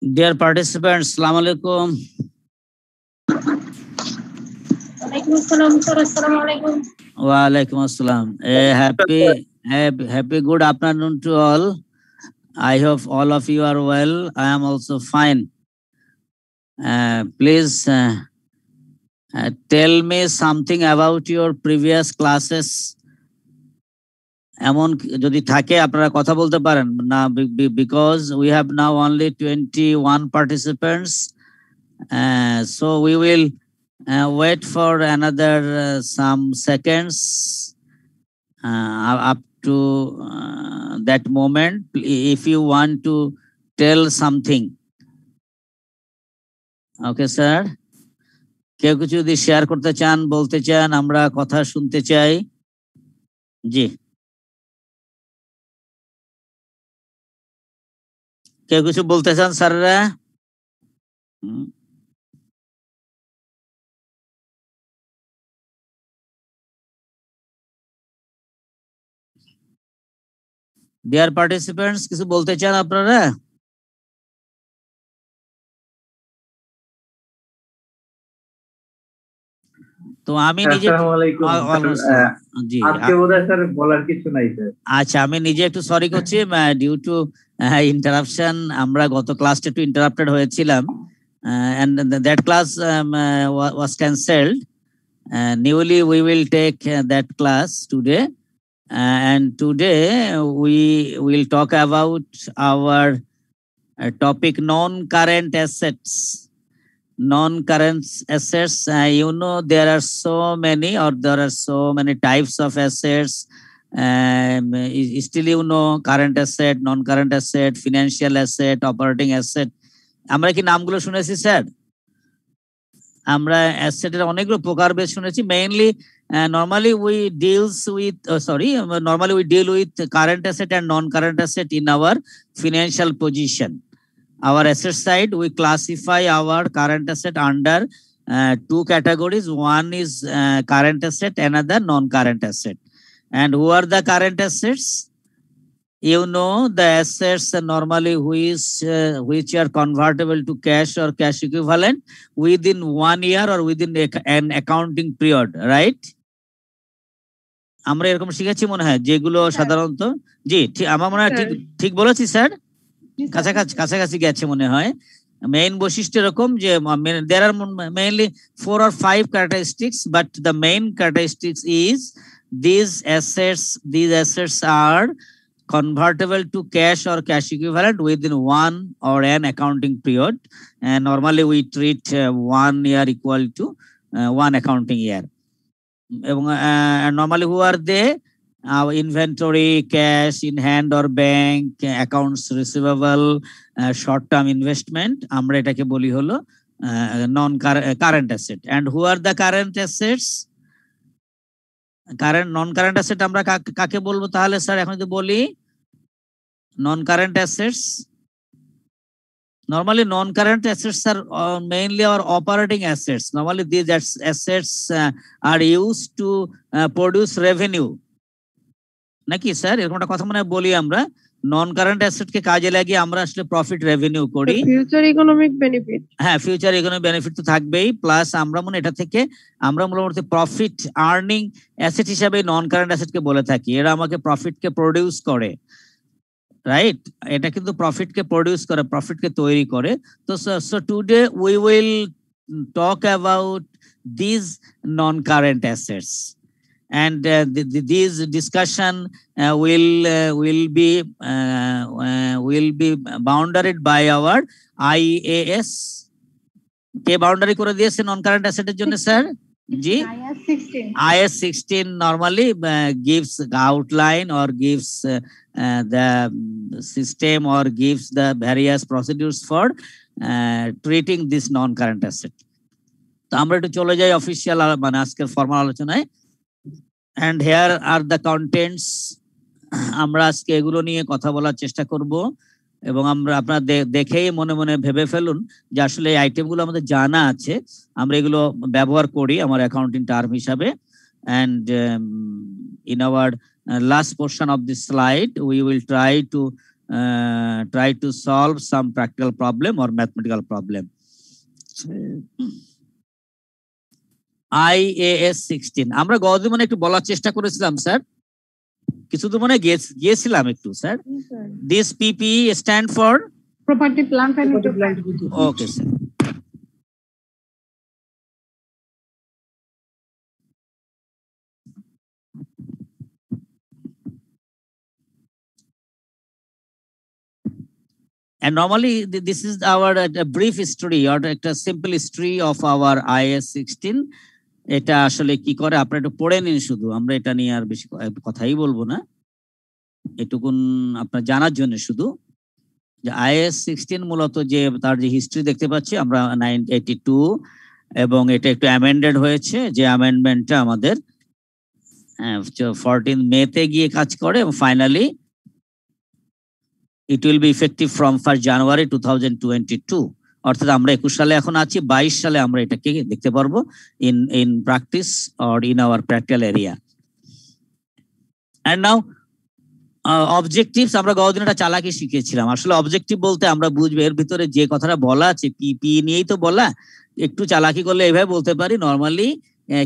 Dear participants, Assalamu alaikum. Walaikum assalam, sir. Assalamu alaikum. Wa alaikum assalam. Happy good afternoon to all. I hope all of you are well. I am also fine. Please tell me something about your previous classes. এমন যদি থাকে আপনারা কথা বলতে পারেন না, because we have now only 21 participants. So we will wait for another some seconds up to that moment if you want to tell something. Okay, sir. কেউ কিছু যদি শেয়ার করতে চান, বলতে চান, আমরা কথা শুনতে চাই। জি, কেউ কিছু বলতে চান স্যাররা? ডিয়ার পার্টিসিপেন্টস, কিছু বলতে চান আপনারা? তো আমি নিজে আচ্ছা, আমি নিজে একটু সরি করছি ডিউ টু ইন্টারাপশন। আমরা গত ক্লাসটা একটু ইন্টারাপ্টেড হয়েছিলাম and that class was cancelled. Newly we will take that class today, and today we will talk about our topic non-current assets. Non-current assets, you know, there are so many types of assets. Still, you know, current asset, non-current asset, financial asset, operating asset. আমরা কি নামগুলো শুনেছি sir? আমরা অ্যাসেটের অনেকগুলো প্রকার বেশ শুনেছি। Mainly normally we deal with current asset and non-current asset in our financial position. Our asset side, we classify our current asset under two categories. One is current asset, another non-current asset. And who are the current assets? You know, the assets normally which are convertible to cash or cash equivalent within 1 year or within an accounting period, right? আমরা এরকম শিখেছি মনে হয়, যেগুলো সাধারণত। জি, আমার মনে হয় ঠিক বলেছি স্যার? কাছাকাছি গেছে মনে হয়। মেইন বৈশিষ্ট্য এরকম যে there are mainly 4 or 5 characteristics, but the main characteristics is these assets are convertible to cash or cash equivalent within 1 or an accounting period, and normally we treat 1 year equal to 1 accounting year. Normally who are they? Our inventory, cash in hand or bank, accounts receivable, short-term investment, আমরা এটাকে বলি হলো non-current asset. And who are the current assets? Non-current asset আমরা কাকে বলবো তাহলে sir? এখন যদি বলি non-current assets, normally non-current assets are mainly our operating assets. Normally these assets are used to produce revenue. নাকি স্যার? এরকম একটা কথা মনে বলি আমরা, নন কারেন্ট অ্যাসেট কে কাজে লাগিয়ে আমরা আসলে প্রফিট রেভিনিউ করি। Future economic benefit. হ্যাঁ, ফিউচার ইকোনমিক বেনিফিট তো থাকবেই, প্লাস আমরা মনে এটা থেকে আমরা মূলত প্রফিট আর্নিং অ্যাসেট হিসাবে নন কারেন্ট অ্যাসেটকে বলে থাকি। এরা আমাকে প্রফিটকে প্রডিউস করে, রাইট? এটা কিন্তু প্রফিটকে প্রডিউস করে, প্রফিটকে তৈরি করে। তো so today we will talk about this non current assets. And this discussion will be boundaried by our IAS. K boundary করে দিয়েছে নন কারেন্ট অ্যাসেটের জন্য sir? G, IAS 16 normally gives outline or gives the system or gives the various procedures for treating this non current asset. তো আমরা একটু চলে যাই official মানে আজকের ফর্মাল আলোচনায়। And here are the contents. আমরা আজকে এগুলো নিয়ে কথা বলার চেষ্টা করব, এবং আমরা আপনারা দেখেই মনে মনে ভেবে ফেলুন যে আসলে এই আইটেমগুলো আমাদের জানা আছে, আমরা এগুলো ব্যবহার করি আমার অ্যাকাউন্টিং টার্ম হিসাবে। And in our last portion of this slide we will try to try to solve some practical problem or mathematical problem. IAS 16 আমরা গত মনে একটু বলার চেষ্টা করেছিলাম স্যার, কিছু তো মনে গিয়েছিলাম একটু sir. This PPE stand for property, plant and equipment. Okay sir. And normally this is our brief history or a simple history of our IAS 16. এটা আসলে কি করে আপনারা একটু পড়ে নিন, শুধু আমরা এটা নিয়ে আর বেশি কথাই বলবো না, এটুকুন আপনার জানার জন্য শুধু যে IAS 16 মূলত যে তার যে হিস্ট্রি দেখতে পাচ্ছি আমরা 982 এবং এটা একটু অ্যামেন্ডেড হয়েছে, যে অ্যামেন্ডমেন্টটা আমাদের 14 মেতে গিয়ে কাজ করে এবং finally it will be effective from 1st January 2022. অর্থাৎ আমরা 21 সালে এখন আছি, 22 সালে আমরা এটাকে দেখতে পারবো in practice or in our practical area. And now objectives আমরা গতদিন একটা চালাকি শিখেছিলাম। আসলে অবজেক্টিভ বলতে আমরা বুঝবো এর ভিতরে যে কথাটা বলা আছে পিপি নিয়েই তো বলা, একটু চালাকি করলে এইভাবে বলতে পারি নরমালি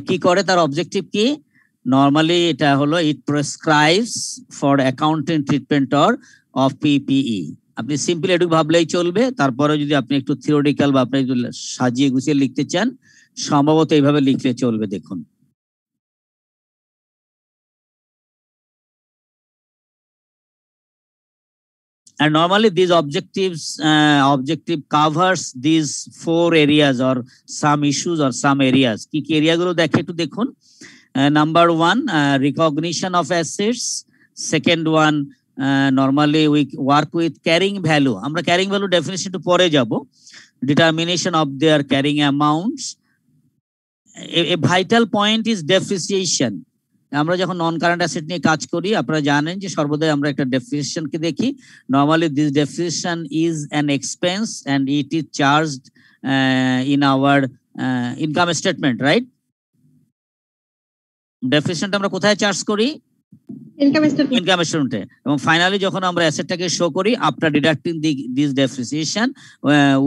কি করে তার অবজেক্টিভ কি। নরমালি এটা হলো it prescribes for accounting treatment of PPE. আপনি সিম্পলি একটু ভাবলেই চলবে, তারপরে যদি আপনি একটু থিওরিটিক্যাল বা আপনি সাজিয়ে গুছিয়ে লিখতে চান সম্ভবত এইভাবে লিখলে চলবে। দেখুন and normally these objective covers these 4 areas or some issues or some areas. কি কি এরিয়া গুলো দেখে একটু দেখুন। Number 1 recognition of assets. Second one normally we work with carrying value. আমরা carrying value definition একটু পরে যাব। Determination of their carrying amounts. A vital point is depreciation. আমরা যখন নন কারেন্ট অ্যাসেট নিয়ে কাজ করি আপনারা জানেন যে সর্বদাই আমরা একটা ডেপ্রিসিয়েশন কে দেখি। Normally this depreciation is an expense and it is charged in our income statement, right? ডেপ্রিসিয়েশনটা আমরা কোথায় চার্জ করি? ইনকাম স্টেটমেন্টে। এবং ফাইনালি যখন আমরা অ্যাসেটটাকে শো করি after deducting this depreciation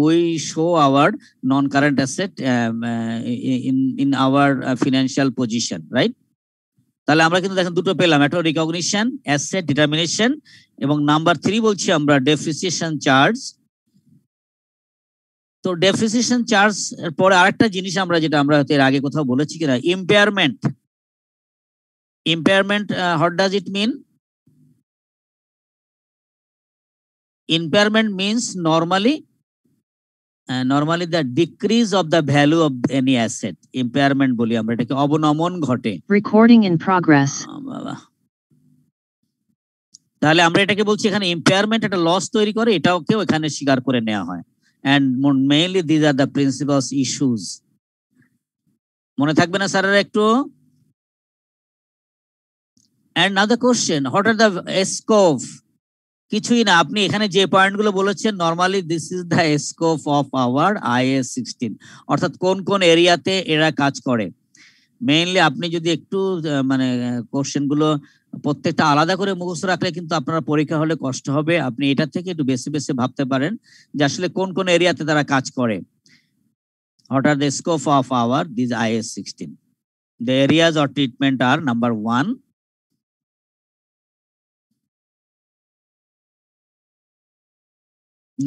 we show our non current asset in our financial position, right? তাহলে আমরা কিন্তু দেখেন দুটো পেলাম, একটা রিকগনিশন, অ্যাসেট ডিটারমিনেশন, এবং নাম্বার 3 বলছি আমরা ডেপ্রিসিয়েশন চার্জ। তো ডেপ্রিসিয়েশন চার্জ এর পরে আরেকটা জিনিস আমরা যেটা আমরা এর আগে কোথাও বলেছি কিনা, impairment. Impairment what does it mean? Impairment means normally the decrease of the value of any asset. Impairment বলি আমরা এটাকে, অবনমন ঘটে। Recording in progress. তাহলে আমরা এটাকে বলছি এখানে ইম্পেয়ারমেন্ট একটা লস তৈরি করে, এটাকে এখানে স্বীকার করে নেওয়া হয়। and mainly these are the principal issues. মনে থাকবে না স্যারের একটু? and now the question, what are the scope? কিছুই না, আপনি এখানে যে পয়েন্টগুলো বলেছেন normally this is the scope of hour IAS 16, অর্থাৎ কোন কোন এরিয়াতে এরা কাজ করে। মেইনলি আপনি যদি একটু মানে কোশ্চেনগুলো প্রত্যেকটা আলাদা করে মুখস্থ রাখলে কিন্তু আপনার পরীক্ষা হলে কষ্ট হবে। আপনি এটা থেকে একটু বেশি বেশি ভাবতে পারেন যে আসলে কোন কোন এরিয়াতে তারা কাজ করে। What are the scope of our this IAS 16? The areas of treatment are number 1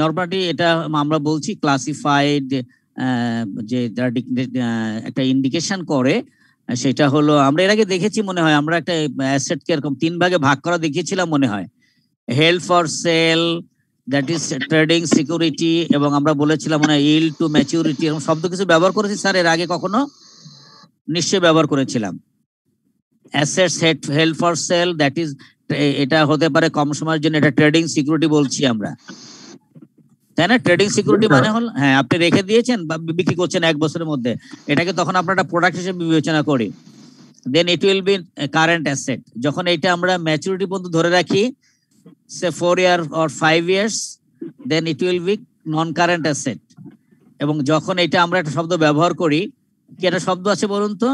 normally এটা আমরা বলছি ক্লাসিফাইড, যে একটা ইন্ডিকেশন করে সেটা হলো আমরা এর আগে দেখেছি মনে হয়, আমরা একটা অ্যাসেটকে এরকম 3 ভাগে ভাগ করা দেখিয়েছিলাম মনে হয়। Held for sale, that is trading security, এবং আমরা বলেছিলাম মনে হয় ইল্ড টু ম্যাচুরিটি, এরকম শব্দ কিছু ব্যবহার করেছি স্যার এর আগে কখনো? নিশ্চয়ই ব্যবহার করেছিলাম। Assets held for sale, that is এটা হতে পারে কম সময়ের জন্য, এটা ট্রেডিং সিকিউরিটি বলছি আমরা, তাই না? ট্রেডিং সিকিউরিটি মানে হল হ্যাঁ আপনি রেখে দিয়েছেন বা বিক্রি করছেন 1 বছরের মধ্যে, এটাকে তখন আপনার একটা প্রোডাক্ট হিসেবে বিবেচনা করি। Then it will be current asset. যখন এটা আমরা ম্যাচুরিটি পর্যন্ত ধরে রাখি say 4 year or 5 years, then it will be non current asset. এবং যখন এটা আমরা একটা শব্দ ব্যবহার করি, কি একটা শব্দ আছে বলুন তো,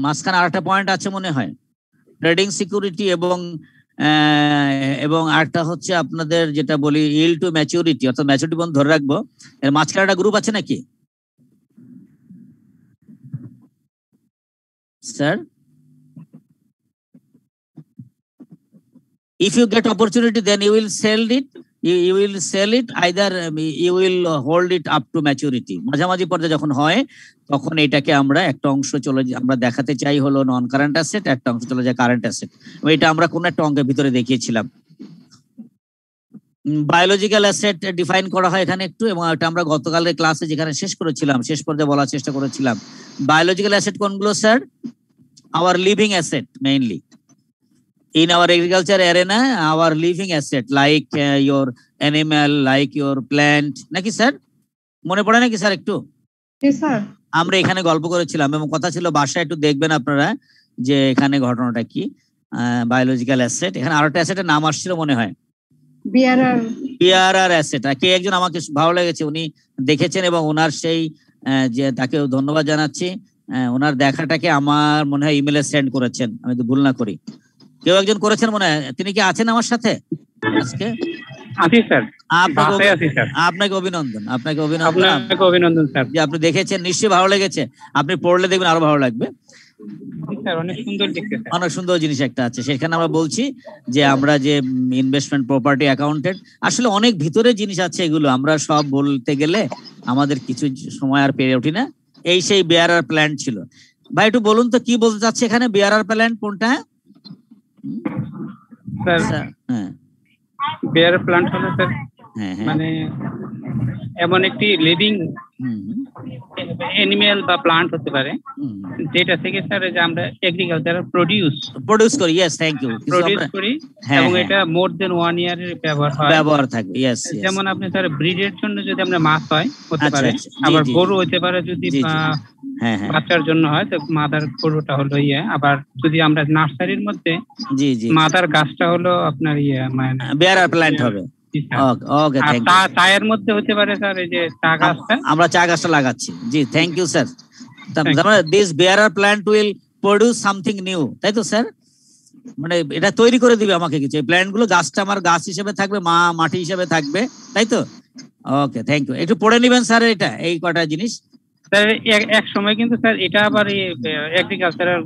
মাঝখানে আরেকটা পয়েন্ট আছে মনে হয়, ট্রেডিং সিকিউরিটি এবং এবং আরেকটা হচ্ছে আপনাদের যেটা বলি yield to maturity, অর্থাৎ ম্যাচুরিটি পর্যন্ত ধরে রাখবো। এর মাঝখানে একটা গ্রুপ আছে নাকি sir? If you get opportunity, then you will sell it. You will sell it either you will hold it up to maturity. মাঝামাঝি পর্যায়ে যখন হয় তখন এটাকে আমরা একটা অংশ আমরা দেখাতে চাই হলো নন কারেন্ট অ্যাসেট, একটা অংশ চলে যায় কারেন্ট অ্যাসেট। এটা আমরা কোন একটা অঙ্কের ভিতরে দেখিয়েছিলাম। বায়োলজিক্যাল অ্যাসেট ডিফাইন করা হয় এখানে একটু, এবং এটা আমরা গতকালের ক্লাসে যেখানে শেষ করেছিলাম, শেষ পর্যায়ে বলার চেষ্টা করেছিলাম। বায়োলজিক্যাল অ্যাসেট কোনগুলো sir? Our living asset mainly in our agriculture arena, our living asset like your animal, like your plant, নাকি স্যার? মনে পড়ে নাকি স্যার একটু? Yes sir. আমরা এখানে গল্প করেছিলাম এবং কথা ছিল বাসায় একটু দেখবেন আপনারা যে এখানে ঘটনাটা কি। বায়োলজিক্যাল অ্যাসেট, এখানে আরেকটা অ্যাসেটের নাম আসছিল মনে হয়, বিআরআর অ্যাসেট। কে একজন আমাকে ভালো লেগেছে, উনি দেখেছেন এবং ওনার সেই যে তাকে ধন্যবাদ জানাচ্ছি। ওনার দেখাটাকে আমার মনে হয় ইমেলে সেন্ড করেছেন, আমি তো ভুল না করি। কেউ একজন করেছেন মনে হয়, তিনি কি আছেন আমার সাথে আজকে? আপনাকে অভিনন্দন, আপনাকে অভিনন্দন স্যার যে আপনি দেখেছেন, নিশ্চয়ই ভালো লেগেছে। আপনি পড়লে দেখবেন আরো ভালো লাগবে। অনেক সুন্দর জিনিস একটা আছে সেখানে। আমরা বলছি যে আমরা যে ইনভেস্টমেন্ট প্রপার্টি অ্যাকাউন্টেন্ট, আসলে অনেক ভিতরে জিনিস আছে, এগুলো আমরা সব বলতে গেলে আমাদের কিছু সময় আর পেরে উঠি না। এই সেই বিআরআর প্ল্যান ছিল। ভাই একটু বলুন তো কি বলতে চাচ্ছে এখানে, বিআরআর প্ল্যান কোনটা? বিআরআর প্ল্যান্ট হলো স্যার মানে এমন একটি লিভিং অ্যানিমেল বা প্লান্ট হতে পারে যেটা থেকে স্যার যে আমরা এগ্রিকালচারাল প্রোডিউস করি। Yes, thank you. প্রোডিউস করি এবং এটা মোর দেন 1 ইয়ারের ব্যবহার থাকে। ইয়েস, যেমন আপনি স্যার ব্রিডের জন্য যদি আমরা মাছ হয় হতে পারে, আবার গরু হতে পারে যদি বাচ্চার জন্য হয় তো মাদার গরুটা হলো আবার যদি আমরা নার্সারির মধ্যে মাদার গাছটা হলো আপনার মানে বিআরআর প্ল্যান্ট হবে। ওকে, থ্যাংক ইউ। চায়ের মধ্যে হতে পারে স্যার এই যে চা গাছটা, আমরা চা গাছটা লাগাচ্ছি। জি, thank you sir. This BRR plant will produce something new, তাই তো স্যার? মানে এটা তৈরি করে দিবে আমাকে কিছু। এই প্ল্যান্ট গুলো, গাছটা আমার গাছ হিসেবে থাকবে, মাটি হিসেবে থাকবে, তাই তো? ওকে, থ্যাংক ইউ। একটু পড়ে নিবেন স্যার এটা, এই কটা জিনিস। স্যার এক সময় কিন্তু স্যার এটা আবার এগ্রিকালচারাল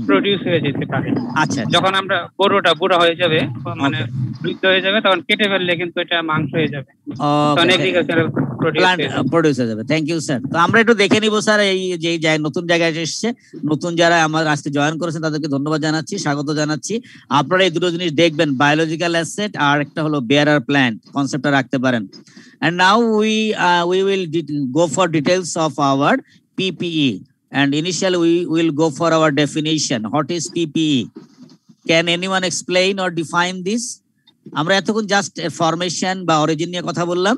প্রোডিউস হয়ে যেতে পারে। আচ্ছা, যখন আমরা গরুটা বুড়া হয়ে যাবে, মানে বৃদ্ধ হয়ে যাবে, তখন কেটে ফেললে কিন্তু এটা মাংস হয়ে যাবে, তখন এগ্রিকালচারাল প্রোডিউস হয়ে যাবে। Thank you sir. তো আমরা একটু দেখে নিব স্যার এই যে নতুন জায়গায় এসেছে, নতুন যারা আমার আজকে জয়েন করেছেন তাদেরকে ধন্যবাদ জানাচ্ছি, স্বাগত জানাচ্ছি। আপনারা এই দুটো জিনিস দেখবেন, বায়োলজিক্যাল অ্যাসেট আর একটা হলো বিআরআর প্ল্যান্ট, কনসেপ্টটা রাখতে পারেন। And now we will go for details of our PPE, and initially we will go for our definition. What is PPE? Can anyone explain or define this? আমরা এতক্ষণ জাস্ট ফরমেশন বা origin নিয়ে কথা বললাম,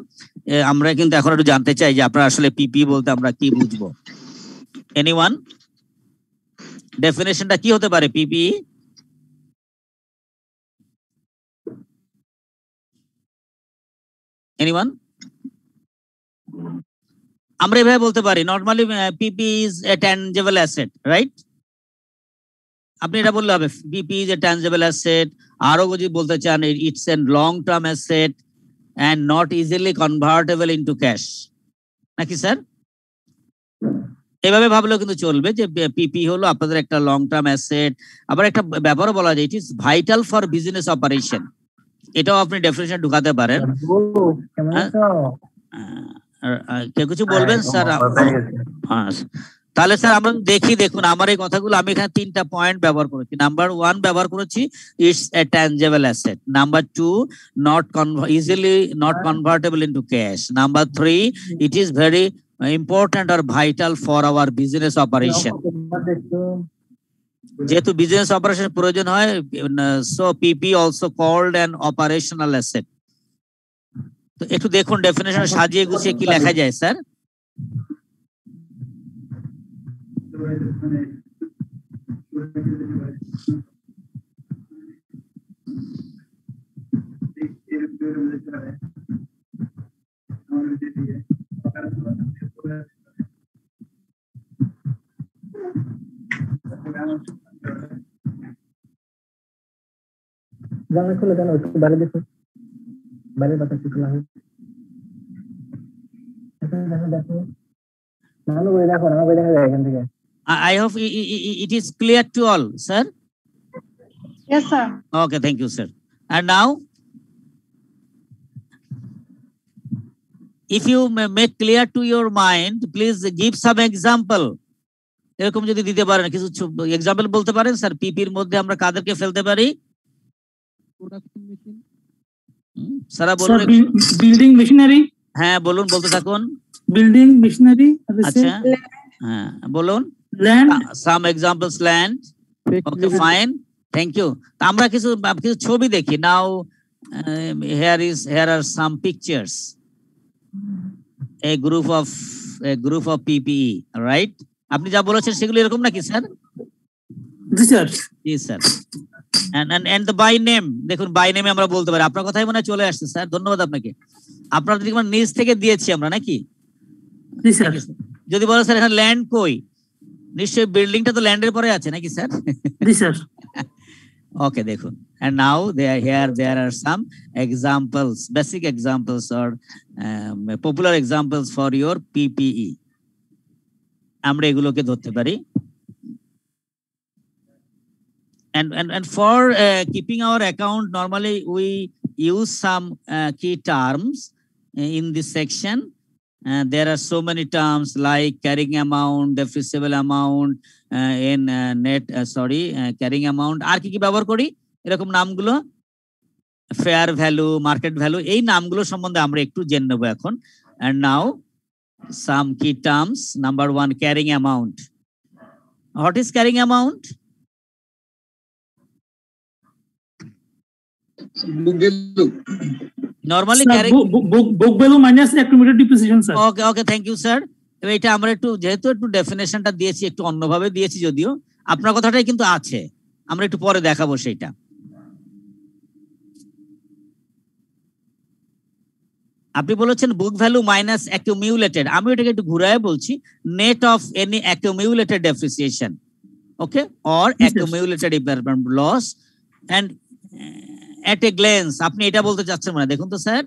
আমরা কিন্তু এখন একটু জানতে চাই যে আপনারা আসলে পিপিই বলতে আমরা কি বুঝবো। এনিওয়ান, ডেফিনেশনটা কি হতে পারে পিপিই? এনিওয়ান? আমরা এভাবে বলতে পারি normally PP is a tangible asset, right? আপনি এটা বললে হবে PP is a tangible asset. আরো যদি বলতে চান it's a long term asset and not easily convertible into cash, নাকি স্যার? এভাবে ভাবলেও কিন্তু চলবে যে পিপি হলো আপনাদের একটা লং টার্ম অ্যাসেট। আবার একটা ব্যাপারও বলা যায়, it is vital for business operation, এটাও আপনি ডেফিনেশন ঢুকাতে পারেন। কেউ কিছু বলবেন স্যার? তাহলে স্যার আমরা দেখুন আমার এই কথাগুলো, আমি এখানে 3টা পয়েন্ট ব্যবহার করেছি। নাম্বার 1 ব্যবহার করেছি it's a tangible asset. Number 2 not easily not convertible into cash. Number 3 it is very important আর vital for our business operation. যেহেতু বিজনেস অপারেশন প্রয়োজন হয়, so PP also called an operational asset. তো একটু দেখুন definition সাজিয়ে গুছিয়ে কি লেখা যায় স্যার? জানা খুলে জানা একটু বাইরে দেখো, বাইরে বাতাস একটু লাগে। দেখো ভালো করে দেখো, না করে দেখা যায় এখান থেকে। I hope it is clear to all, sir. Yes, sir. Okay, thank you, sir. And now, if you make clear to your mind, please give some example. এরকম যদি দিতে পারেন, কিছু এক্সাম্পল বলতে পারেন স্যার, পিপির মধ্যে আমরা কাদেরকে ফেলতে পারি? স্যার বলুন। Building machinery. হ্যাঁ বলুন, বলতে থাকুন। Building machinery. আচ্ছা, হ্যাঁ বলুন। Land, some examples land. Okay fine, thank you. আমরা কিছু ছবি দেখি। নাও here are some pictures, a group of PPE, right? আপনি যা বলেছেন সেগুলো এরকম নাকি sir? G sir. G sir. and the by name, দেখুন বাই নেমে আমরা বলতে পারি। আপনার কথাই মনে চলে আসছে স্যার, ধন্যবাদ আপনাকে। আপনাদের নিজ থেকে দিয়েছি আমরা নাকি? জি স্যার। যদি বলো স্যার এখানে ল্যান্ড কই, নিশ্চয়ই বিল্ডিংটা তো ল্যান্ডের পরে আছে নাকি স্যার? জি স্যার। ওকে দেখুন, and now there are some examples, basic examples or popular examples for your PPE. আমরা এগুলোকে ধরতে পারি। and for keeping our account, normally we use some key terms in this section. There are so many terms like carrying amount, depreciable amount, in net carrying amount। আর কি কি ব্যবহার করি এরকম নামগুলো? ফেয়ার ভ্যালু, মার্কেট ভ্যালু, এই নামগুলো সম্বন্ধে আমরা একটু জেনে নেব এখন। and now some key terms. Number 1, carrying amount. What is carrying amount? Normally carrying book value minus accumulated depreciation, sir. Okay, thank you sir. এটা আমরা একটু যেহেতু একটু ডেফিনেশনটা দিয়েছি, একটু অন্যভাবে দিয়েছি, যদিও আপনার কথাটাই কিন্তু আছে, আমরা একটু পরে দেখাবো সেটা। আপনি বলেছেন বুক ভ্যালু মাইনাস অ্যাকুমুলেটেড, আমি এটাকে একটু ঘুরায় বলছি net of any accumulated depreciation, okay, or accumulated impairment loss. And at a glance আপনি এটা বলতে চাচ্ছেন মানে, দেখুন তো sir.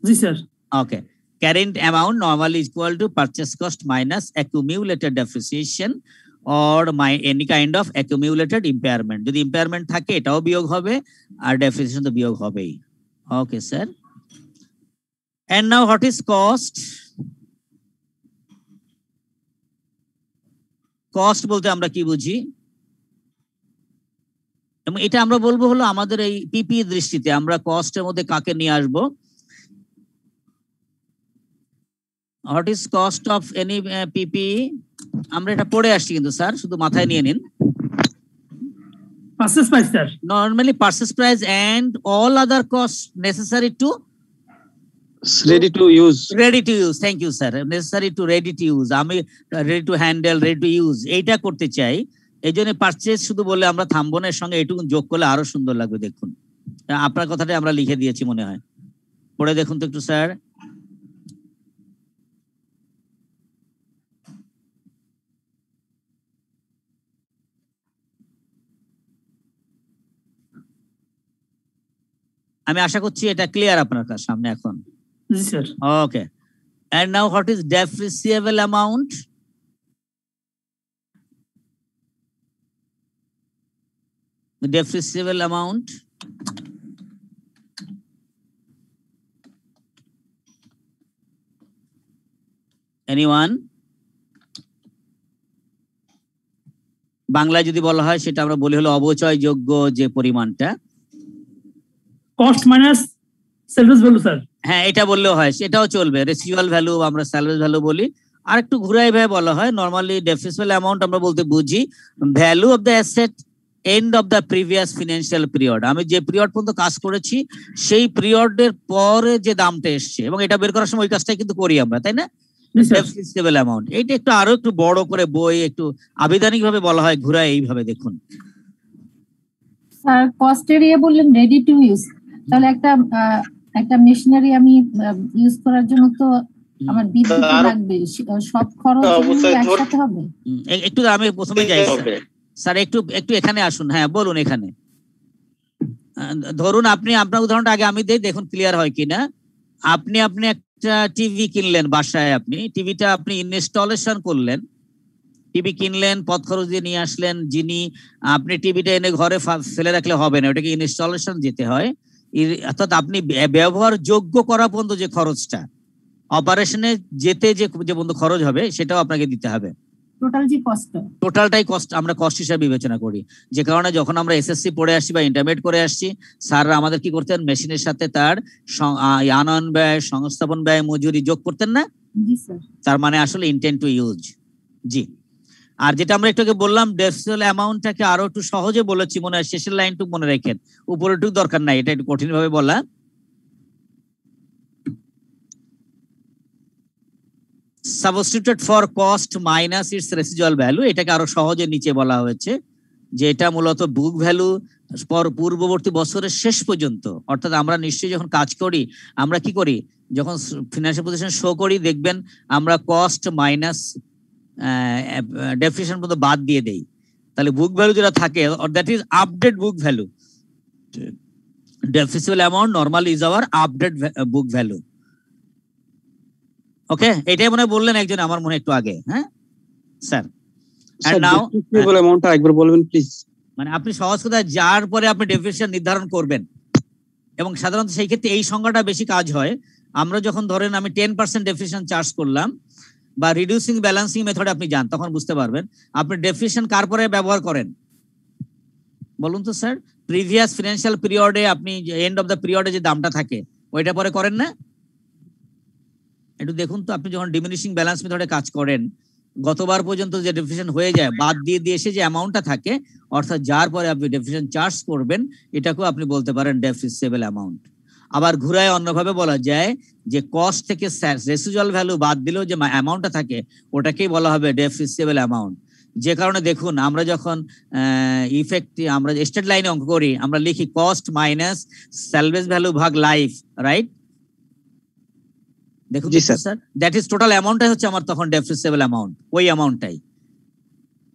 G sir. Okay, carried amount normally is equal to purchase cost minus accumulated depreciation or any kind of accumulated impairment. যদি impairment থাকে এটাও বিয়োগ হবে, আর depreciation তো বিয়োগ হবেই। Okay sir. And now what is cost? Cost বলতে আমরা কি বুঝি? এবং এটা আমরা বলবো হলো আমাদের এই পিপি দৃষ্টিতে আমরা কস্টের মধ্যে কাকে নিয়ে আসবো? What is cost of any PPE? আমরা এটা পড়ে আসছি কিন্তু স্যার, শুধু মাথায় নিয়ে নিন। Purchase price, sir. Normally purchase price and all other costs necessary to ready to use. Ready to use, thank you sir. Necessary to ready to use, আমি ready to handle, ready to use এইটা করতে চাই। এই জন্য purchase শুধু বলে আমরা থামবো না, এর সঙ্গে এটুকু যোগ করলে আরো সুন্দর লাগবে। দেখুন আপনার কথাটা আমরা লিখে দিয়েছি মনে হয়, পড়ে দেখুন তো একটু স্যার। আমি আশা করছি এটা ক্লিয়ার আপনার সামনে এখন। জি sir. Okay, and now what is depreciable amount? Depreciable amount, anyone? বাংলায় যদি বলা হয় সেটা আমরা বলি হলো অবচয়যোগ্য যে পরিমাণটা। Cost minus sales value sir. হ্যাঁ এটা বললেও হয়, সেটাও চলবে। রেসিডুয়াল ভ্যালু আমরা সেলস ভ্যালু বলি। আর একটু ঘুরাই ভাবে বলা হয়, নরমালি ডেপ্রিসিয়েবল অ্যামাউন্ট আমরা বলতে বুঝি value of the asset end of the previous financial period. আমি যে পিরিয়ড পর্যন্ত কাজ করেছি সেই পিরিয়ডের পরে যে দামটা এসছে, এবং এটা বের করার সময় ওই কাজটাই কিন্তু করি আমরা, তাই না? ডেপ্রিসিয়েবল অ্যামাউন্ট এইটা একটু আরো একটু বড় করে বই একটু আবিধানিক ভাবে বলা হয়, ঘুরায় এইভাবে দেখুন। স্যার কস্টের বললেন রেডি টু ইউজ, তাহলে একটা মেশিনারি আমি ইউজ করার জন্য তো আমার বিদ্যুৎ লাগবে, সব খরচ একসাথে হবে। একটু আমি প্রথমে যাই স্যার, একটু এখানে আসুন। হ্যাঁ বলুন এখানে। ধরুন আপনি আপনার উদাহরণটা আগে আমি দেই, দেখুন ক্লিয়ার হয় কিনা। আপনি একটা টিভি কিনলেন বাসায়, আপনি টিভিটা আপনি ইনস্টলেশন করলেন, টিভি কিনলেন, পথ খরচ দিয়ে নিয়ে আসলেন, যিনি আপনি টিভিটা এনে ঘরে ফেলে রাখলে হবে না, ওটাকে ইনস্টলেশন যেতে হয়। অর্থাৎ আপনি ব্যবহার যোগ্য করা পর্যন্ত যে খরচটা, অপারেশনে যেতে যে বন্ধু খরচ হবে সেটাও আপনাকে দিতে হবে। টোটালটাই কস্ট আমরা কস্ট হিসাবে বিবেচনা করি। যে কারণে যখন আমরা এসএসসি পড়ে আসছি বা ইন্টারমিডিয়েট করে আসছি, স্যাররা আমাদের কি করতেন, মেশিনের সাথে তার আনয়ন ব্যয়, সংস্থাপন ব্যয়, মজুরি যোগ করতেন না? তার মানে আসলে ইন্টেন্ট টু ইউজ। জি। আর যেটা আমরা একটু আগে বললাম ডেফিসিবল অ্যামাউন্টটাকে আরো একটু সহজে বলেছি মনে হয়, শেষের লাইনটুকু মনে রাখেন, উপরেরটুকু দরকার নাই, এটা একটু কঠিন ভাবে বলা। Substituted for cost minus it's residual value, এটাকে আরো সহজে নিচে বলা হয়েছে যে এটা মূলত বুক ভ্যালু পূর্ববর্তী বছরের শেষ পর্যন্ত। অর্থাৎ আমরা নিশ্চয়ই যখন কাজ করি আমরা কি করি, যখন ফিনান্সিয়াল পজিশন শো করি দেখবেন আমরা কস্ট মাইনাস ডেফিনিশন পর্যন্ত বাদ দিয়ে দেই, তাহলে বুক ভ্যালু যেটা থাকে that is update book value. ডেফিসিবল amount normally is our update book value. Okay, এটাই মনে বললেন একজন আমার মনে একটু আগে। হ্যাঁ স্যার, এন্ড নাও ডেফিসিবল অ্যামাউন্টটা একবার বলবেন প্লিজ। মানে আপনি সহজ কথায় যার পরে আপনি ডেফিনিশন নির্ধারণ করবেন, এবং সাধারণত সেই ক্ষেত্রে এই সংজ্ঞাটা বেশি কাজ হয়। আমরা যখন ধরেন আমি 10% ডেফিনিশন চার্জ করলাম বা রিডিউসিং ব্যালেন্সিং মেথডে আপনি যান, তখন বুঝতে পারবেন আপনি ডেফিনিশন কার পরে ব্যবহার করেন বলুন তো স্যার। প্রিভিয়াস ফিনান্সিয়াল পিরিয়ডে আপনি এন্ড অফ দ্য পিরিয়ডে যে দামটা থাকে ওইটা পরে করেন না? একটু দেখুন তো, আপনি যখন ডিমিনিশিং ব্যালেন্স মেথডে কাজ করেন গতবার পর্যন্ত যে ডেফিনিশন হয়ে যায় বাদ দিয়ে দিয়ে এসে যে অ্যামাউন্টটা থাকে, অর্থাৎ যার পরে আপনি ডেফিনিশন চার্জ করবেন এটাকেও আপনি বলতে পারেন ডেফিসিবল অ্যামাউন্ট। আবার ঘুরায় অন্যভাবে বলা যায় যে কস্ট থেকে রেসিডুয়াল ভ্যালু বাদ দিলেও যে অ্যামাউন্টটা থাকে ওটাকেই বলা হবে ডেফিসিবল অ্যামাউন্ট। যে কারণে দেখুন আমরা যখন আমরা স্টেট লাইনে অঙ্ক করি আমরা লিখি কস্ট মাইনাস স্যালভেজ ভ্যালু ভাগ লাইফ, রাইট? দেখুন স্যার, দ্যাট ইজ টোটাল অ্যামাউন্টটাই হচ্ছে আমার তখন ডেফিসিবল অ্যামাউন্ট, ওই অ্যামাউন্টটাই।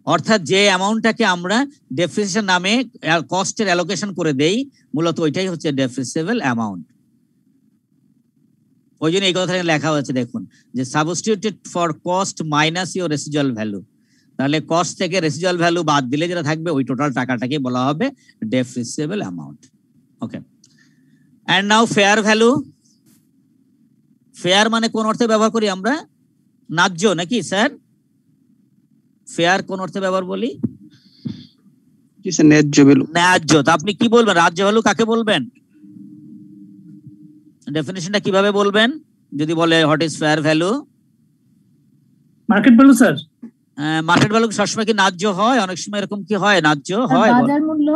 অর্থাৎ যে অ্যামাউন্টটাকে আমরা ডেফিসিশন নামে কস্টের অ্যালোকেশন করে দেই মূলত ওইটাই হচ্ছে ডেফিসিবল অ্যামাউন্ট। ওই জন্য এই কথাটা লেখা হয়েছে দেখুন যে substituted for cost minus your residual value, তাহলে কস্ট থেকে রেসিডুয়াল ভ্যালু বাদ দিলে যেটা থাকবে ওই টোটাল টাকাটাকে বলা হবে depreciable amount. Okay, and now fair value. Fair মানে কোন অর্থে ব্যবহার করি আমরা? ন্যায্য নাকি স্যার? ফেয়ার কোন অর্থে ব্যবহার বলি? ন্যায্য ভ্যালু। ন্যায্য। তো আপনি কি বলবেন, রাজ্য ভ্যালু কাকে বলবেন? ডেফিনিশনটা কিভাবে বলবেন যদি বলে what is fair value? Market value sir. Market value সবসময় কি ন্যায্য হয়? অনেক সময় এরকম কি হয় ন্যায্য হয়? বাজার মূল্য।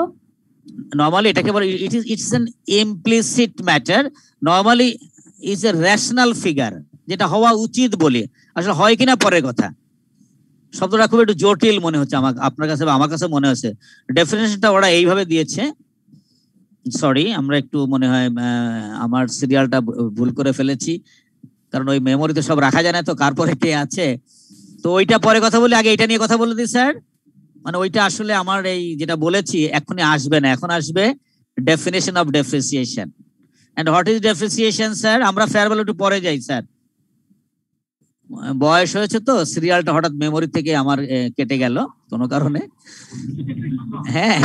নরমালি এটাকে বলে it's an implicit matter, normally is a rational figure, যেটা হওয়া উচিত বলি, আসলে হয় কিনা পরের কথা। শব্দটা খুব একটু জটিল মনে হচ্ছে আমার, আপনার কাছে বা আমার কাছে মনে হচ্ছে। ডেফিনেশনটা ওরা এইভাবে দিয়েছে, সরি আমরা একটু মনে হয় আমার সিরিয়ালটা ভুল করে ফেলেছি, কারণ ওই মেমোরিতে সব রাখা যায় না তো কার পরে কে আছে। তো ওইটা পরে কথা বলি, আগে এটা নিয়ে কথা বলে দিই স্যার। মানে ওইটা আসলে আমার এই যেটা বলেছি এখনই আসবে না, এখন আসবে definition of depreciation. And what is depreciation sir? আমরা ফেয়ার ভ্যালু একটু পরে যাই স্যার, বয়স হয়েছে তো সিরিয়ালটা হঠাৎ মেমোরি থেকে আমার কেটে গেল কোনো কারণে। হ্যাঁ,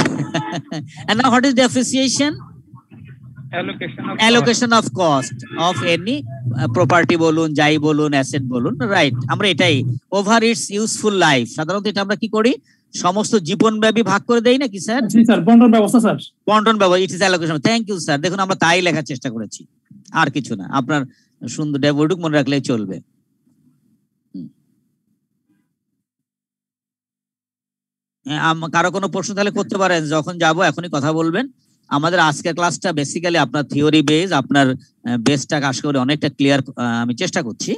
and now what is depreciation? Allocation of cost of any property বলুন, যাই বলুন, অ্যাসেট বলুন, রাইট? আমরা এটাই ওভার ইটস ইউজফুল লাইফ, সাধারণত এটা আমরা কি করি সমস্ত জীবনব্যাপী ভাগ করে দেই নাকি স্যার? জি স্যার, বন্টন ব্যবস্থা স্যার। বন্টন ব্যবস্থা, it is allocation. Thank you sir. দেখুন আমরা তাই লেখার চেষ্টা করেছি, আর কিছু না। আপনার সুন্দর ডেভোডুক মনে রাখলেই চলবে। কারো কোনো প্রশ্ন তাহলে করতে পারেন, যখন যাব এখনই কথা বলবেন। আমাদের আজকের ক্লাসটা বেসিক্যালি আপনার থিওরি বেস, আপনার বেসটা আশা করি অনেকটা ক্লিয়ার আমি চেষ্টা করছি।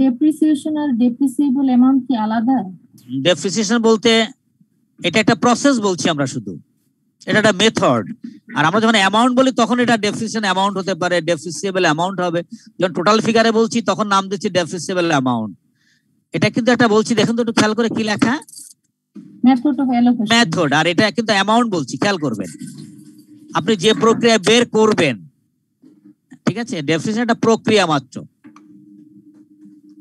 ডেপ্রিসিয়েশন আর ডেপ্রিসিয়েবল অ্যামাউন্ট কি আলাদা? ডেপ্রিসিয়েশন বলতে এটা একটা প্রসেস বলছি আমরা, শুধু এটা একটা মেথড। আর আমরা যখন অ্যামাউন্ট বলি তখন এটা ডেপ্রিসিয়েশন অ্যামাউন্ট হতে পারে, ডেপ্রিসিয়েবল অ্যামাউন্ট হবে। যখন টোটাল ফিগারে বলছি তখন নাম দিচ্ছি ডেপ্রিসিয়েবল অ্যামাউন্ট। এটা কিন্তু একটা বলছি, দেখুন তো একটু খেয়াল করে কি লেখা, মেথড অফ অ্যালোকেশন, মেথড। আর এটা কিন্তু অ্যামাউন্ট বলছি, খেয়াল করবেন। আপনি যে প্রক্রিয়া বের করবেন, ঠিক আছে, ডেপ্রিসিয়েশন একটা প্রক্রিয়া মাত্র,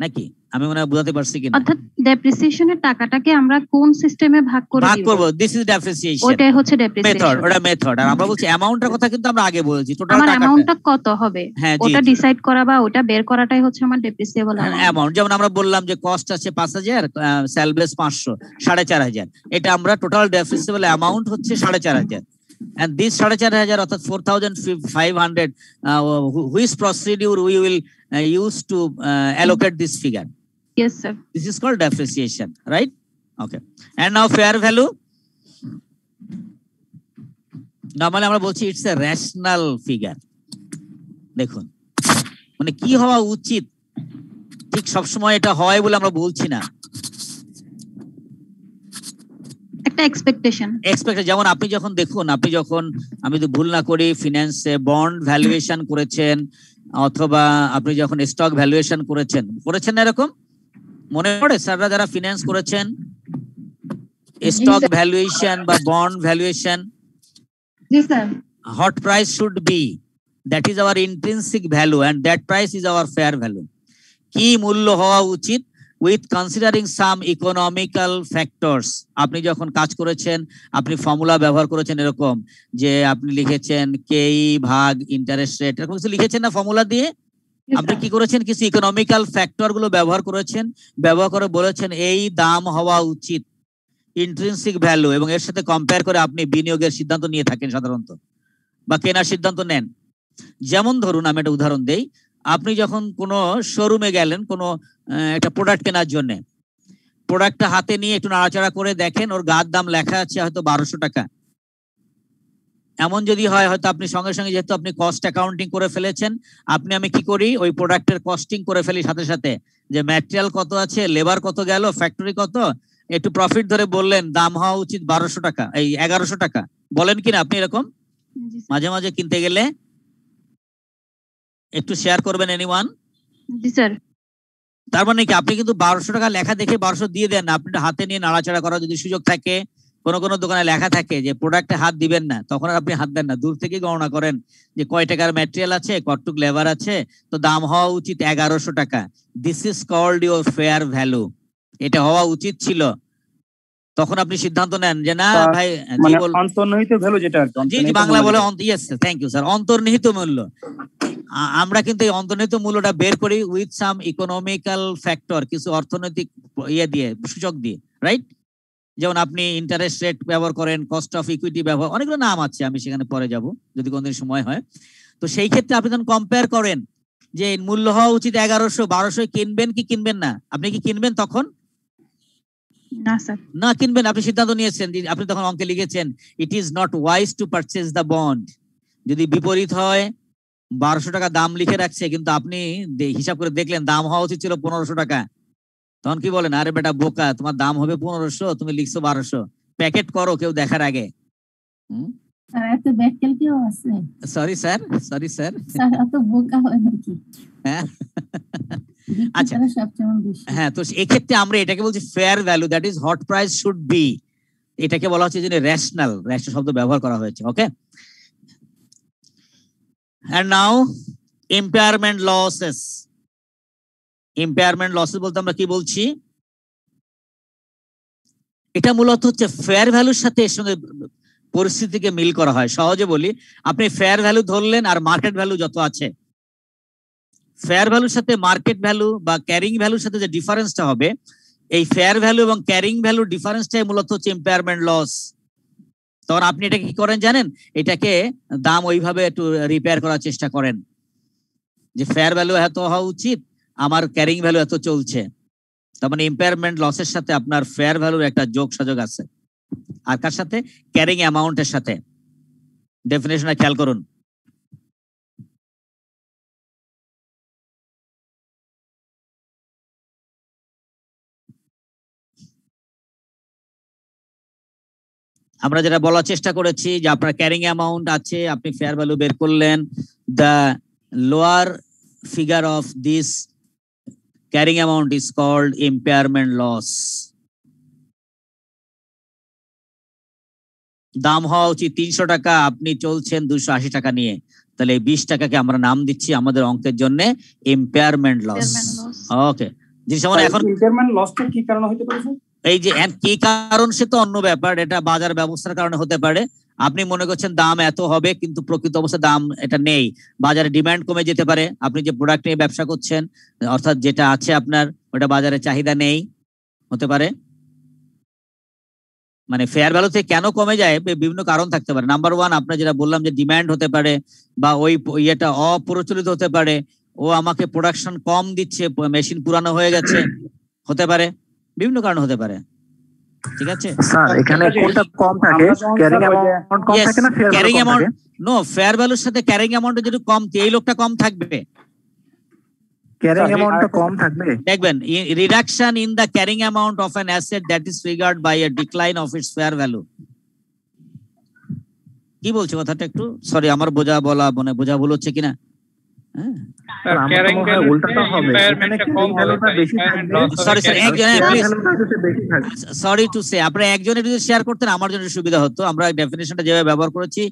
নাকি? আমি মনে হয় বুঝাতে পারছি কিনা? অর্থাৎ ডেপ্রিসিয়েশনের টাকাটাকে আমরা কোন সিস্টেমে ভাগ করব? দিস ইজ ডেপ্রিসিয়েশন, ওটাই হচ্ছে ডেপ্রিসিয়েশন মেথড, ওটা মেথড। আর আমরা বলছি অ্যামাউন্টের কথা, কিন্তু আমরা আগে বলেছি টোটাল আমার টাকাটা, অ্যামাউন্টটা কত হবে ওটা জি। ডিসাইড করা বা ওটা বের করাটাই হচ্ছে আমার ডেপ্রিসিয়েবল অ্যামাউন্ট। যেমন আমরা বললাম যে কস্ট আছে 5000, সেলবেস 500, 4500, এটা আমরা টোটাল ডেপ্রিসিয়েবল অ্যামাউন্ট হচ্ছে 4500। and this 4500 অর্থাৎ 4500, which procedure we will use to allocate this figure? Yes sir, this is called depreciation, right? Okay, and now fair value, normally আমরা বলছি it's a rational figure। দেখুন, মানে কি হওয়া উচিত ঠিক সব সময় এটা হয় বলে আমরা বলছি না, একটা এক্সপেকটেশন। যেমন আপনি যখন দেখুন, আপনি যখন, আমি তো ভুল না করি, ফিনান্সে বন্ড ভ্যালুয়েশন করেছেন, অথবা আপনি যখন স্টক ভ্যালুয়েশন করেছেন না, এরকম মনে পড়ে স্যাররা যারা ফিনান্স করেছেন, স্টক ভ্যালুয়েশন বা bond valuation? G sir. what price should be, that is our intrinsic value and that price is our fair value। কি মূল্য হওয়া উচিত with considering some economical factors। আপনি যখন কাজ করেছেন, আপনি ফর্মুলা ব্যবহার করেছেন, এরকম যে আপনি লিখেছেন কেই ভাগ ইন্টারেস্ট রেট, এরকম কিছু লিখেছেন না ফর্মুলা দিয়ে? আপনি কি করেছেন? কিছু ইকোনমিক্যাল ফ্যাক্টর গুলো ব্যবহার করেছেন, ব্যবহার করে বলেছেন এই দাম হওয়া উচিত, ইন্ট্রিনসিক ভ্যালু, এবং এর সাথে কম্পেয়ার করে আপনি বিনিয়োগের সিদ্ধান্ত নিয়ে থাকেন সাধারণত, বা কেনার সিদ্ধান্ত নেন। যেমন ধরুন, আমি একটা উদাহরণ দেই, আপনি যখন কোনো শোরুমে গেলেন কোনো একটা প্রোডাক্ট কেনার জন্য, প্রোডাক্টটা হাতে নিয়ে একটু নাড়াচাড়া করে দেখেন, ওর গার দাম লেখা আছে হয়তো 1200 টাকা। এমন যদি হয়, হয়তো আপনি সঙ্গে সঙ্গে, যেহেতু আপনি কস্ট অ্যাকাউন্টিং করে ফেলেছেন, আমি কি করি, ওই প্রোডাক্টের কস্টিং করে ফেলি সাথে সাথে, যে ম্যাটেরিয়াল কত আছে, লেবার কত গেল, ফ্যাক্টরি কত, একটু প্রফিট ধরে বললেন দাম হওয়া উচিত 1200 টাকা, এই 1100 টাকা, বলেন কিনা আপনি এরকম মাঝে মাঝে কিনতে গেলে? একটু শেয়ার করবেন এনিওয়ান? জি স্যার। তার মানে কি, আপনি কিন্তু 1200 টাকা লেখা দেখে 1200 দিয়ে দেন না, আপনি হাতে নিয়ে নাড়াচাড়া করার যদি সুযোগ থাকে, কোন দোকানে লেখা থাকে যে প্রোডাক্টে হাত দিবেন না, তখন আর আপনি হাত দেন না, দূর থেকে গণনা করেন যে কয় টাকার ম্যাটেরিয়াল আছে, কতটুক লেবার আছে, তো দাম হওয়া উচিত 1100 টাকা। This is called your fair value, এটা হওয়া উচিত ছিল। তখন আপনি সিদ্ধান্ত নেন যে না ভাই, মানে অন্তর্নিহিত ভ্যালু, যেটা জি জি বাংলা বলে, ইয়েস থ্যাংক ইউ স্যার, অন্তর্নিহিত মূল্য। আমরা কিন্তু এই অন্তর্নিহিত মূল্যটা বের করি উইথ সাম ইকোনমিক্যাল ফ্যাক্টর, কিছু অর্থনৈতিক দিয়ে, সূচক দিয়ে, রাইট? যেমন আপনি ইন্টারেস্ট রেট ব্যবহার করেন, কস্ট অফ ইকুইটি ব্যবহার, অনেকগুলো নাম আছে, আমি সেখানে পরে যাব যদি কোনদিন সময় হয়। তো সেই ক্ষেত্রে আপনি যখন কম্পেয়ার করেন যে মূল্য হওয়া উচিত 1100, 1200, কিনবেন কি কিনবেন না? আপনি কি কিনবেন তখন? না স্যার। না কিনবেন, আপনি সিদ্ধান্ত নিয়েছেন, আপনি তখন অঙ্কে লিখেছেন it is not wise two purchase the bond. যদি বিপরীত হয়, 1200 টাকা দাম লিখে রাখছে, কিন্তু আপনি হিসাব করে দেখলেন দাম হওয়া উচিত ছিল 1500 টাকা, তখন কি বলেন? আরে বেটা বোকা, তোমার দাম হবে 1500, তুমি লিখছো 1200, প্যাকেট করো কেউ দেখার আগে। সরি স্যার, এত বোকা হয় নাকি? আচ্ছা, হ্যাঁ, তো এক্ষেত্রে আমরা এটাকে বলছি fair value, that is what price should be. এটাকে বলা হচ্ছে যে রেশনাল শব্দ ব্যবহার করা হয়েছে। ওকে, and now impairment losses বলতে আমরা কি বলছি? এটা মূলত হচ্ছে ফেয়ার ভ্যালুর সাথে এর সঙ্গে পরিস্থিতিকে মিল করা হয়। সহজে বলি, আপনি ফেয়ার ভ্যালু ধরলেন আর মার্কেট ভ্যালু যত আছে, ফেয়ার ভ্যালুর সাথে মার্কেট ভ্যালু বা ক্যারিং ভ্যালুর সাথে যে ডিফারেন্সটা হবে, এই ফেয়ার ভ্যালু এবং ক্যারিং ভ্যালুর ডিফারেন্সটাই মূলত হচ্ছে ইম্পেয়ারমেন্ট লস। তখন আপনি এটা কি করেন জানেন? এটাকে দাম ওইভাবে একটু রিপেয়ার করার চেষ্টা করেন যে ফেয়ার ভ্যালু এত হওয়া উচিত, আমার ক্যারিং ভ্যালু এত চলছে। তার মানে ইম্পেয়ারমেন্ট লসের সাথে আপনার ফেয়ার ভ্যালুর একটা যোগ সাযোগ আছে। আর কার সাথে? ক্যারিং অ্যামাউন্টের সাথে। ডেফিনেশনে খেয়াল করুন। আমরা যেটা বলার চেষ্টা করেছি যে আপনার ক্যারিং অ্যামাউন্ট আছে, আপনি ফেয়ার ভ্যালু বের করলেন, the lower figure of this carrying amount is called impairment loss. দাম হওয়া উচিত 300 টাকা, আপনি চলছেন 280 টাকা নিয়ে, তাহলে 20 টাকাকে আমরা নাম দিচ্ছি আমাদের অঙ্কের জন্য ইম্পেয়ারমেন্ট লস। ওকে জি, যেমন এখন ইম্পেয়ারমেন্ট লসটা কি কারণে হতে পারে স্যার? এই যে কি কারণ সে তো অন্য ব্যাপার, এটা বাজার ব্যবস্থার কারণে হতে পারে। আপনি মনে করছেন দাম এত হবে, কিন্তু প্রকৃত অবস্থা দাম এটা নেই, বাজারে ডিমান্ড কমে যেতে পারে। আপনি যে প্রোডাক্ট নিয়ে ব্যবসা করছেন, অর্থাৎ যেটা আছে আপনার ওটা বাজারে চাহিদা নেই, হতে পারে। মানে ফেয়ার ভ্যালু থেকে কেন কমে যায় বিভিন্ন কারণ থাকতে পারে। নাম্বার 1 আপনার যেটা বললাম যে ডিমান্ড হতে পারে, বা ওই ইয়েটা অপ্রচলিত হতে পারে, ও আমাকে প্রোডাকশন কম দিচ্ছে, মেশিন পুরানো হয়ে গেছে, হতে পারে, বিভিন্ন কারণ হতে পারে। ঠিক আছে স্যার, এখানে কোনটা কম থাকে? ক্যারিং অ্যামাউন্ট কম থাকে না ফেয়ার ভ্যালু কম থাকে? নো, ফেয়ার ভ্যালুর সাথে ক্যারিং অ্যামাউন্ট যদি কম, এই লোকটা কম থাকবে, ক্যারিং অ্যামাউন্টটা কম থাকবে। দেখবেন reduction in the carrying amount of an asset that is triggered by a decline of its fair value. কি বলছে কথাটা একটু সরি, আমার বলা মানে বোঝা ভুল হচ্ছে কিনা? সরি টু সে, আপনারা একজনে যদি শেয়ার করতেন আমার জন্য সুবিধা হতো। আমরা ডেফিনেশনটা যেভাবে ব্যবহার করেছি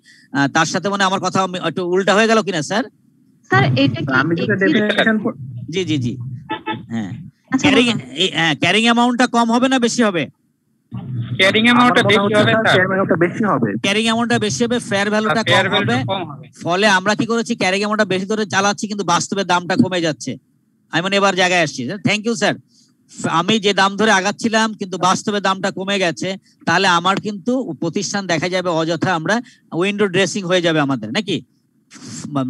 তার সাথে মানে আমার কথা একটু উল্টা হয়ে গেল কিনা স্যার? স্যার এটা কি আমি যেটা ডেফিনেশন জি জি জি হ্যাঁ, ক্যারিং অ্যামাউন্টটা কম হবে না বেশি হবে? ক্যারিং অ্যামাউন্টটা বেশি হবে স্যার, বেশি হবে, ক্যারিং অ্যামাউন্টটা বেশি হবে, ফেয়ার ভ্যালুটা কম হবে। ফলে আমরা কি করেছি, ক্যারিং অ্যামাউন্টটা বেশি ধরে চালাচ্ছি, কিন্তু বাস্তবে দামটা কমে যাচ্ছে। আমি মানে এবার জায়গায় আসছি। Thank you sir. আমি যে দাম ধরে আগাচ্ছিলাম কিন্তু বাস্তবে দামটা কমে গেছে, তাহলে আমার কিন্তু প্রতিষ্ঠান দেখা যাবে অযথা আমরা উইন্ডো ড্রেসিং হয়ে যাবে আমাদের, নাকি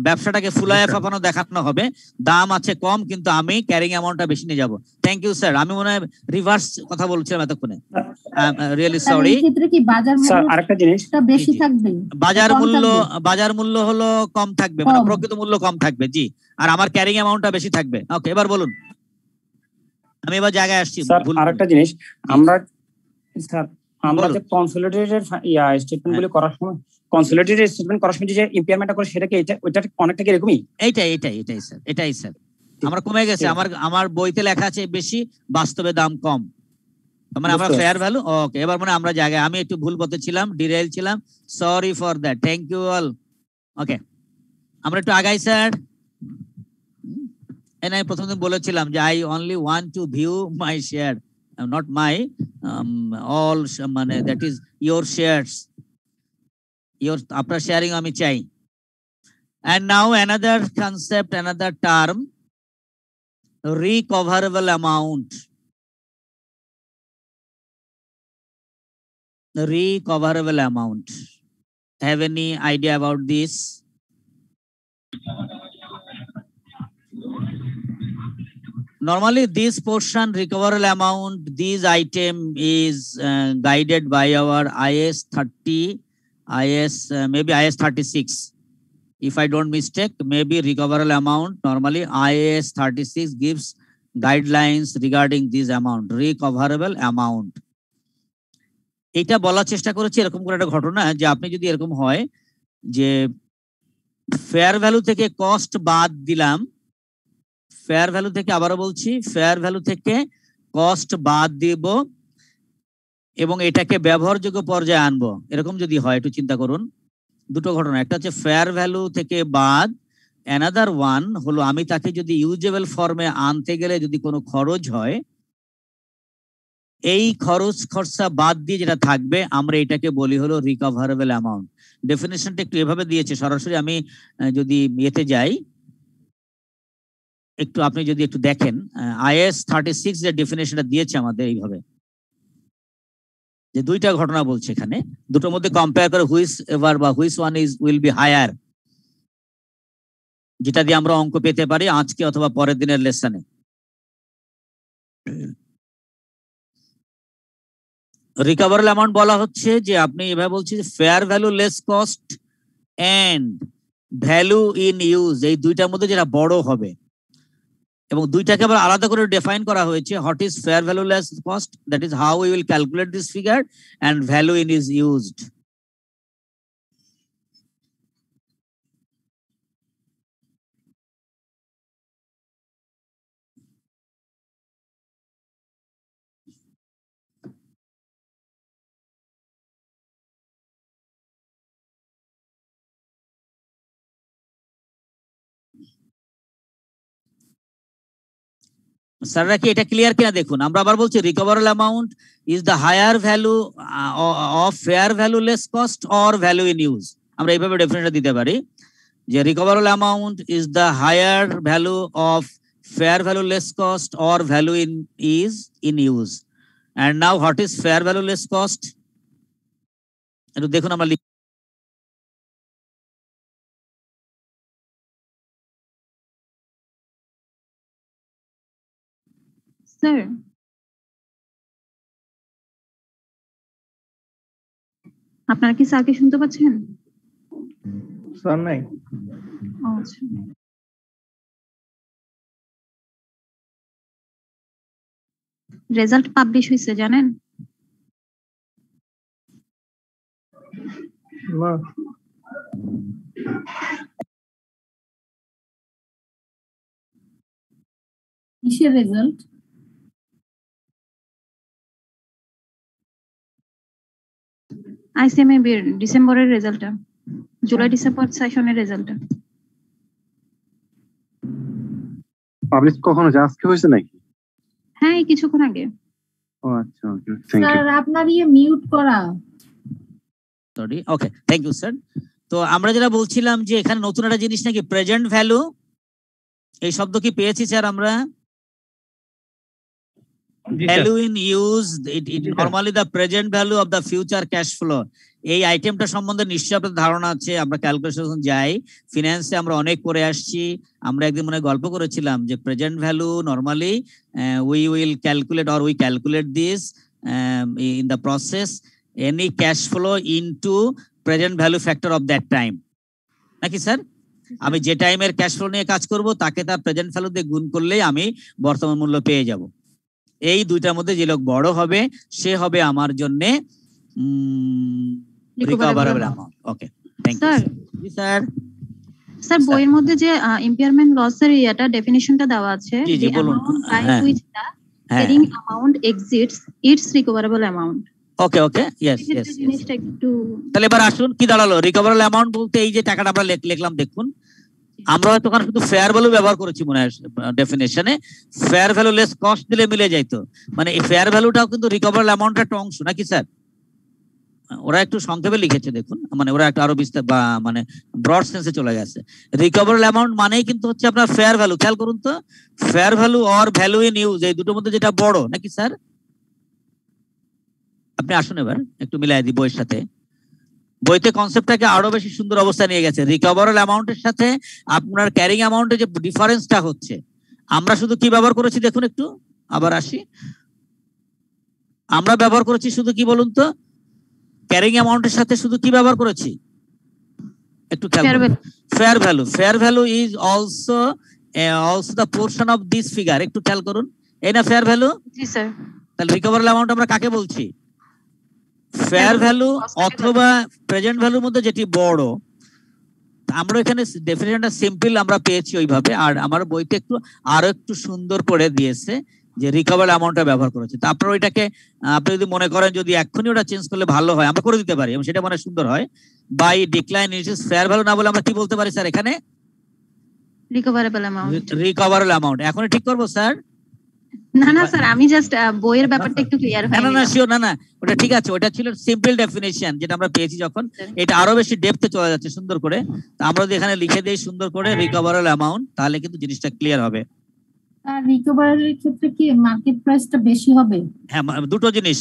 ব্যবসাটাকে ফুলায় ফাপানো দেখানো হবে, দাম আছে কম কিন্তু আমি ক্যারিং অ্যামাউন্টটা বেশি নিয়ে যাব। Thank you sir. আমি মনে হয় রিভার্স কথা বলছিলাম এতক্ষণে, রিয়েলি সরি। ক্ষেত্রে কি বাজার মূল্য আরেকটা জিনিসটা বেশি থাকবে? বাজার মূল্য হলো কম থাকবে, মানে প্রকৃত মূল্য কম থাকবে জি, আর আমার ক্যারিং অ্যামাউন্টটা বেশি থাকবে। ওকে, এবার বলুন, আমি এবার জায়গায় আসছি। স্যার আরেকটা জিনিস, আমরা যে কনসোলিডেটেড স্টেটমেন্টগুলো করার সময়, কনসোলিডেটেড স্টেটমেন্ট করার সময় যে ইম্পেয়ারমেন্টটা করে সেটা কি ওইটা অনেকটা কি এরকমই? এটাই স্যার আমরা কমে গেছে, আমার বইতে লেখা আছে বেশি, বাস্তবে দাম কম, মানে আমরা ফেয়ার ভ্যালু। ওকে, এবার মানে আমরা জায়গায়, আমি একটু ভুল পথে ছিলাম, ডিরেল ছিলাম, sorry for that. Thank you all. Okay, আমরা একটু আগাই স্যার। আমি প্রথম দিন বলেছিলাম যে I only want to view my share, not my all, মানে that is your shares, your, আপনার শেয়ারিং আমি চাই। And now another concept, another term, recoverable amount. Recoverable amount. Have any idea about this? Normally this portion, recoverable amount, this item is guided by our IS 30, maybe IS 36. If I don't mistake, maybe recoverable amount, normally IAS 36 gives guidelines regarding this amount, recoverable amount. এটা বলার চেষ্টা করেছি এরকম করে একটা ঘটনা, যে আপনি যদি এরকম হয় যে ফেয়ার ভ্যালু থেকে কস্ট বাদ দিলাম, ফেয়ার ভ্যালু থেকে, আবারও বলছি, ফেয়ার ভ্যালু থেকে কস্ট বাদ দিব এবং এটাকে ব্যবহারযোগ্য পর্যায়ে আনবো, এরকম যদি হয়, একটু চিন্তা করুন। দুটো ঘটনা, একটা হচ্ছে ফেয়ার ভ্যালু থেকে বাদ, অ্যানাদার ওয়ান হলো আমি তাকে যদি ইউজেবল ফর্মে আনতে গেলে যদি কোনো খরচ হয়, এই খরচ খরচা বাদ দিয়ে যেটা থাকবে আমরা এটাকে বলি হলো রিকভারেবল অ্যামাউন্ট। ডেফিনেশনটা একটু এভাবে দিয়েছে, সরাসরি আমি যদি এতে যাই একটু, আপনি যদি একটু দেখেন IAS 36 যে ডেফিনেশনটা দিয়েছে আমাদের এইভাবে, যে দুইটা ঘটনা বলছে এখানে, দুটোর মধ্যে কম্পেয়ার করে হুইচ এভার বা which one is will be higher, যেটা দিয়ে আমরা অঙ্ক পেতে পারি আজকে অথবা পরের দিনের লেসনে। রিকভারেবল অ্যামাউন্ট বলা হচ্ছে যে আপনি এভাবে বলছি যে fair value less cost and value in use, এই দুইটার মধ্যে যেটা বড় হবে, এবং দুইটাকে আবার আলাদা করে ডিফাইন করা হয়েছে। What is fair value less cost, that is how we will calculate this figure, and value in is used. স্যাররা কি এটা ক্লিয়ার কিনা দেখুন। আমরা আবার বলছি recoverable amount is the higher value of fair value less cost or value in use. আমরা এইভাবে ডেফিনেশন দিতে পারি যে recoverable amount is the higher value of fair value less cost or value is in use. And now what is fair value less cost? একটু দেখুন আমরা sir আপনারা কি স্যারকে শুনতে পাচ্ছেন? স্যার নাই। আচ্ছা, রেজাল্ট পাবলিশ হয়েছে জানেন? না। কিসের রেজাল্ট? আইসিএমএবি এর ডিসেম্বরের রেজাল্টটা, জুলাই ডিসেম্বর সেশনের রেজাল্টটা পাবলিশ কখন হয়েছে? আজকে হয়েছে নাকি? হ্যাঁ, কিছুক্ষণ আগে। ও আচ্ছা, ওকে, থ্যাংক ইউ স্যার আপনার মিউট করা। Sorry, okay, thank you sir. তো আমরা যেটা বলছিলাম যে এখানে নতুন একটা জিনিস নাকি প্রেজেন্ট ভ্যালু, এই শব্দ কি পেয়েছি স্যার আমরা? value in use, it normally the present value of the future cash flow. এই আইটেমটা সম্বন্ধে নিশ্চয়ই আপনাদের ধারণা আছে। আমরা ক্যালকুলেশন যাই, ফিনান্সে আমরা অনেক করে আসছি। আমরা একদিন মনে গল্প করেছিলাম যে present value normally we will calculate or we calculate this in the process any cash flow into present value factor of that time, নাকি স্যার? আমি যে টাইমের ক্যাশ ফ্লো নিয়ে কাজ করব তাকে তার প্রেজেন্ট ভ্যালু দিয়ে গুণ করলেই আমি বর্তমান মূল্য পেয়ে যাব। এই দুইটার মধ্যে যে লোক বড় হবে সে হবে আমার জন্য recoverable amount. Okay, thank you জি স্যার। স্যার বইয়ের মধ্যে যে ইমপায়ারমেন্ট লসের এটা ডেফিনিশনটা দেওয়া আছে, জি বলুন। By which the carrying amount exits its recoverable amount. Okay okay, yes yes. জিনিসটা একটু তাহলে এবার আসুন কি দাঁড়ালো রিকভারেবল অ্যামাউন্ট বলতে এই যে টাকাটা আমরা লিখলাম, দেখুন আমরা হয়তো ওখানে শুধু ফেয়ার ভ্যালু ব্যবহার করেছি মনে হয় ডেফিনেশনে, ফেয়ার ভ্যালু লেস কস্ট দিলে মিলে যাইতো। মানে এই ফেয়ার ভ্যালুটাও কিন্তু রিকভারেবল অ্যামাউন্টের একটা অংশ, নাকি স্যার? ওরা একটু সংক্ষেপে লিখেছে দেখুন, মানে ওরা একটু আরো বিস্তার বা মানে ব্রড সেন্সে চলে গেছে। রিকভারেবল অ্যামাউন্ট মানেই কিন্তু হচ্ছে আপনার ফেয়ার ভ্যালু। খেয়াল করুন তো, fair value or value in use, এই দুটোর মধ্যে যেটা বড়, নাকি স্যার? আপনি আসুন এবার একটু মিলাই দিই বইয়ের সাথে। বইতে কনসেপ্টটাকে আরো বেশি সুন্দর অবস্থায় নিয়ে গেছে। রিকভারেবল অ্যামাউন্টের সাথে আপনার ক্যারিং অ্যামাউন্টের যে ডিফারেন্সটা হচ্ছে, আমরা শুধু কি ব্যবহার করেছি দেখুন, একটু আবার আসি। আমরা ব্যবহার করেছি শুধু কি বলুন তো, ক্যারিং অ্যামাউন্টের সাথে শুধু কি ব্যবহার করেছি একটু খেয়াল করুন। Fair value, fair value is also the portion of this figure. একটু খেয়াল করুন, এই না ফেয়ার ভ্যালু? জি স্যার। তাহলে রিকভারেবল অ্যামাউন্ট আমরা কাকে বলছি? ফেয়ার ভ্যালু অথবা প্রেজেন্ট ভ্যালুর মধ্যে যেটি বড়। আমরা এখানে ডেফিনেশনটা সিম্পল আমরা পেয়েছি ওইভাবে, আর আমার বইতে একটু আরো একটু সুন্দর করে দিয়েছে যে রিকভারেবল অ্যামাউন্টটা ব্যবহার করেছে। তো আপনারা ওইটাকে আপনি যদি মনে করেন যদি এক্ষুনি ওটা চেঞ্জ করলে ভালো হয়, আমরা করে দিতে পারি এবং সেটা মনে সুন্দর হয়। By decline is fair value না বলে আমরা কি বলতে পারি স্যার এখানে? Recoverable amount. Recoverable amount. এখন ঠিক করব স্যার? না না স্যার, আমি জাস্ট বইয়ের ব্যাপারটা একটু ক্লিয়ার হয় না না শিওর, না না ওটা ঠিক আছে। ওটা ছিল সিম্পল ডেফিনিশন যেটা আমরা পেয়েছি যখন। এটা আরো বেশি ডেপথে চলে যাচ্ছে সুন্দর করে। তো আমরা যদি এখানে লিখে দেই সুন্দর করে রিকভারেবল অ্যামাউন্ট, তাহলে কিন্তু জিনিসটা ক্লিয়ার হবে। আর রিকভারির ক্ষেত্রে কি মার্কেট প্রাইসটা বেশি হবে? হ্যাঁ, দুটো জিনিস,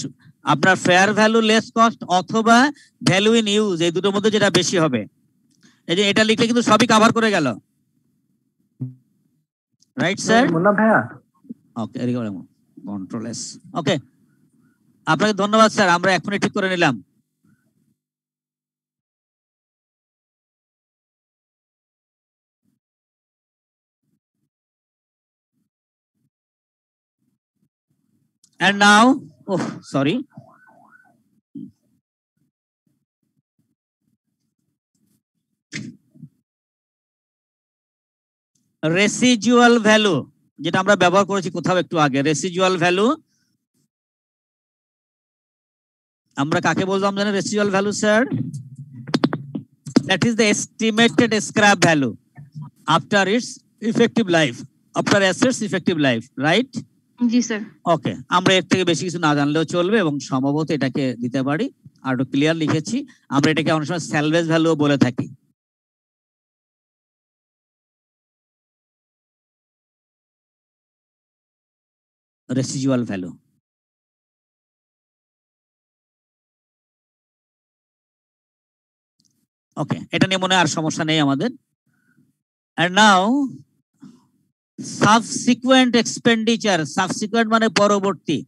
আপনার ফেয়ার ভ্যালু লেস কস্ট অথবা ভ্যালু ইন ইউজ, এই দুটোর মধ্যে যেটা বেশি হবে। এই যে এটা লিখলে কিন্তু সবই কভার করে গেল, রাইট স্যার? মুন্না ভাইয়া, ওকে, কন্ট্রোল এস। ওকে, আপনাকে ধন্যবাদ স্যার, আমরা এখনই ঠিক করে নিলাম। And now, oh sorry, residual value যেটা আমরা ব্যবহার করেছি কোথাও একটু আগে। রেসিডুয়াল ভ্যালু আমরা কাকে বললাম জানেন? Residual value sir, that is the estimated scrap value after its effective life. আপনার অ্যাসেটস ইফেক্টিভ লাইফ, রাইট? জি স্যার। ওকে, আমরা এর থেকে বেশি কিছু না জানলেও চলবে এবং সম্ভবত এটাকে দিতে পারি। আর একটু ক্লিয়ার লিখেছি, আমরা এটাকে অনেক সময় স্যালভেজ ভ্যালু বলে থাকি। Residual value. ওকে, এটা নিয়ে মনে আর সমস্যা নেই আমাদের। And now subsequent expenditure, subsequent মানে পরবর্তী,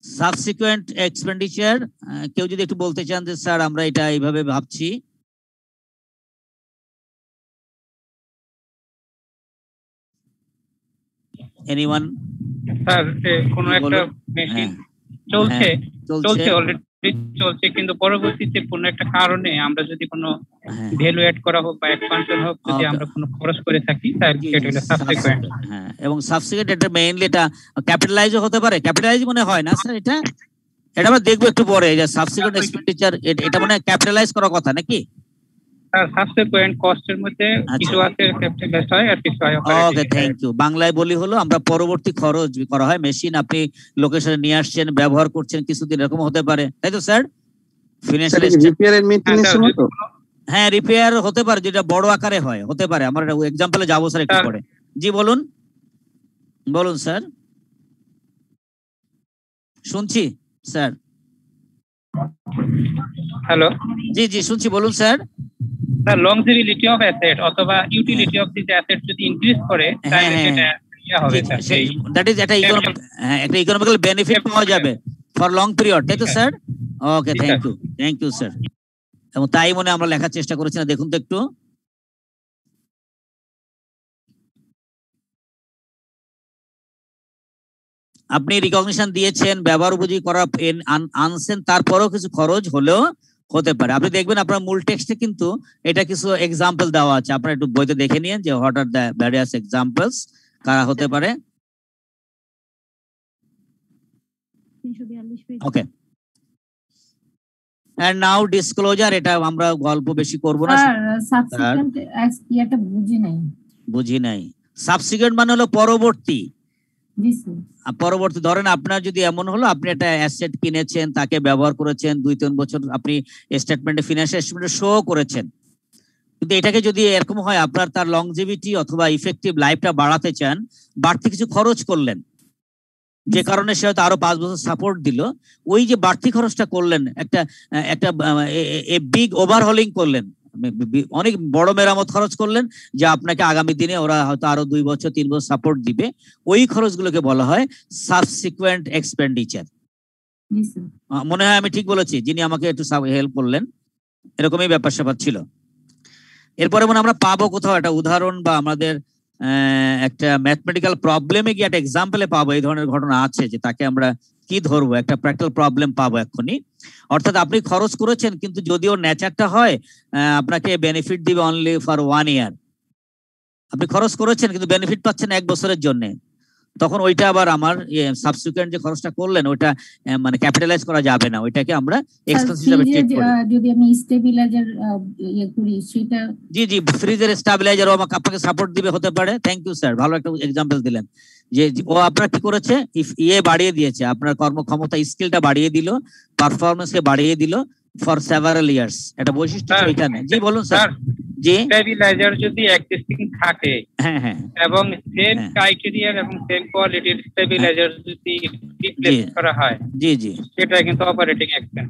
সাবসিকুয়েন্ট এক্সপেন্ডিচার। কেউ যদি একটু বলতে চান যে স্যার আমরা এটা এইভাবে ভাবছি। এনিওয়ান? স্যার কোন একটা মেশিন চলছে অলরেডি চলছে, কিন্তু পরবর্তীতে কোনো একটা কারণে আমরা যদি কোনো ভ্যালু এড করা হোক বা এক্সপানশন হোক, যদি আমরা কোনো খরচ করে থাকি তাহলে সেটা হলো সাবসিকুয়েন্ট। হ্যাঁ, এবং সাবসিকুয়েন্ট এটা মেইনলি এটা ক্যাপিটালাইজও হতে পারে। ক্যাপিটালাইজ মনে হয় না স্যার, এটা আমরা দেখবো একটু পরে যে সাবসিকুয়েন্ট এক্সপেন্ডিচার এটা মানে ক্যাপিটালাইজ করার কথা নাকি? স্যার সাবসিকুয়েন্ট কস্টের মধ্যে কিছু আছে ক্যাপিটালাইজ হয় আর কিছু হয় অপারেটিং। Okay, thank you. বাংলায় বলি হলো আমরা পরবর্তী খরচ করা হয়। মেশিন আপনি লোকেশনে নিয়ে আসছেন, ব্যবহার করছেন কিছুদিন, এরকম হতে পারে, তাই তো sir? Financial repair and maintenance মতো? হ্যাঁ, রিপেয়ার হতে পারে, যেটা বড় আকারে হয়, হতে পারে। আমরা এক্সাম্পলে যাবো স্যার একটু পরে। জি বলুন, বলুন স্যার, শুনছি স্যার। হ্যালো, জি জি শুনছি, বলুন sir. Sir longevity of asset অথবা ইউটিলিটি অফ দিস অ্যাসেট যদি ইনক্রিজ করে তাহলে সেটা ইয়া হবে স্যার, দ্যাট ইজ একটা ইকোনমিক্যাল বেনিফিট পাওয়া যাবে ফর লং পিরিয়ড, তাই তো sir? Okay, thank you sir. এবং তাই মনে আমরা লেখার চেষ্টা করেছি না, দেখুন তো একটু। আপনি রিকগনিশন দিয়েছেন, ব্যবহার উপযোগী করা আনছেন, তারপরেও কিছু খরচ হলেও হতে পারে। আপনি দেখবেন আপনার মূল টেক্সটে কিন্তু এটা কিছু এক্সাম্পল দেওয়া আছে, আপনারা একটু বইতে দেখে নিন যে what are the various examples, কারা হতে পারে। ওকে, এন্ড নাও ডিসক্লোজার। এটা আমরা গল্প বেশি করব না। সাবসিকুয়েন্ট এটা বুঝি নাই। সাবসিকুয়েন্ট মানে হলো পরবর্তী। জি স্যার। পরবর্তী, ধরেন আপনার যদি এমন হলো আপনি একটা অ্যাসেট কিনেছেন, তাকে ব্যবহার করেছেন 2-3 বছর, আপনি স্টেটমেন্টে ফিনান্সিয়াল স্টেটমেন্টে শো করেছেন, কিন্তু এটাকে যদি এরকম হয় আপনার তার লংজিভিটি অথবা ইফেক্টিভ লাইফটা বাড়াতে চান, বাড়তি কিছু খরচ করলেন, যে কারণে সে হয়তো আরো 5 বছর সাপোর্ট দিল, ওই যে বাড়তি খরচটা করলেন, একটা বিগ ওভারহলিং করলেন, অনেক বড় মেরামত খরচ করলেন, যা আপনাকে আগামী দিনে ওরা হয়তো আরো 2 বছর 3 বছর সাপোর্ট দিবে, ওই খরচগুলোকে বলা হয় সাবসিকুয়েন্ট এক্সপেন্ডিচার। মনে হয় আমি ঠিক বলেছি? যিনি আমাকে একটু হেল্প করলেন, এরকমই ব্যাপার স্যাপার ছিল। এরপরে মনে আমরা পাবো কোথাও একটা উদাহরণ বা আমাদের একটা ম্যাথমেটিক্যাল প্রবলেমে গিয়ে একটা এক্সাম্পলে পাবো এই ধরনের ঘটনা আছে, যে তাকে আমরা কি ধরবো, একটা প্র্যাকটিক্যাল প্রবলেম পাবো এক্ষুনি। অর্থাৎ আপনি খরচ করেছেন, কিন্তু যদিও নেচারটা হয় আপনাকে বেনিফিট দিবে অনলি ফর 1 ইয়ার। আপনি খরচ করেছেন কিন্তু বেনিফিট পাচ্ছেন 1 বছরের জন্য, তখন ওইটা আবার আমার সাবসিকুয়েন্ট যে খরচটা করলেন ওইটা মানে ক্যাপিটালাইজ করা যাবে না, ওইটাকে আমরা এক্সপেন্স হিসেবে ট্রিট করি। যদি আমি স্টেবিলাইজার করি সেটা, জি ফ্রিজের স্টেবিলাইজার ও আপনাকে সাপোর্ট দিবে, হতে পারে। থ্যাংক ইউ স্যার, ভালো একটা এক্সাম্পল দিলেন যে ও আপনার কি করেছে, বাড়িয়ে দিয়েছে, আপনার কর্মক্ষমতা স্কিলটা বাড়িয়ে দিল, পারফরমেন্সকে বাড়িয়ে দিল ফর সেভারাল ইয়ার্স। এটা বৈশিষ্ট্য এখানে। জি বলুন স্যার। জি, স্টেবিলাইজার যদি এক্সিস্টিং থাকে এবং সেম ক্রাইটেরিয়া এবং সেম কোয়ালিটির স্টেবিলাইজার যদি রিপ্লেস করা হয়, জি সেটা কিন্তু অপারেটিং এক্সপেন্স।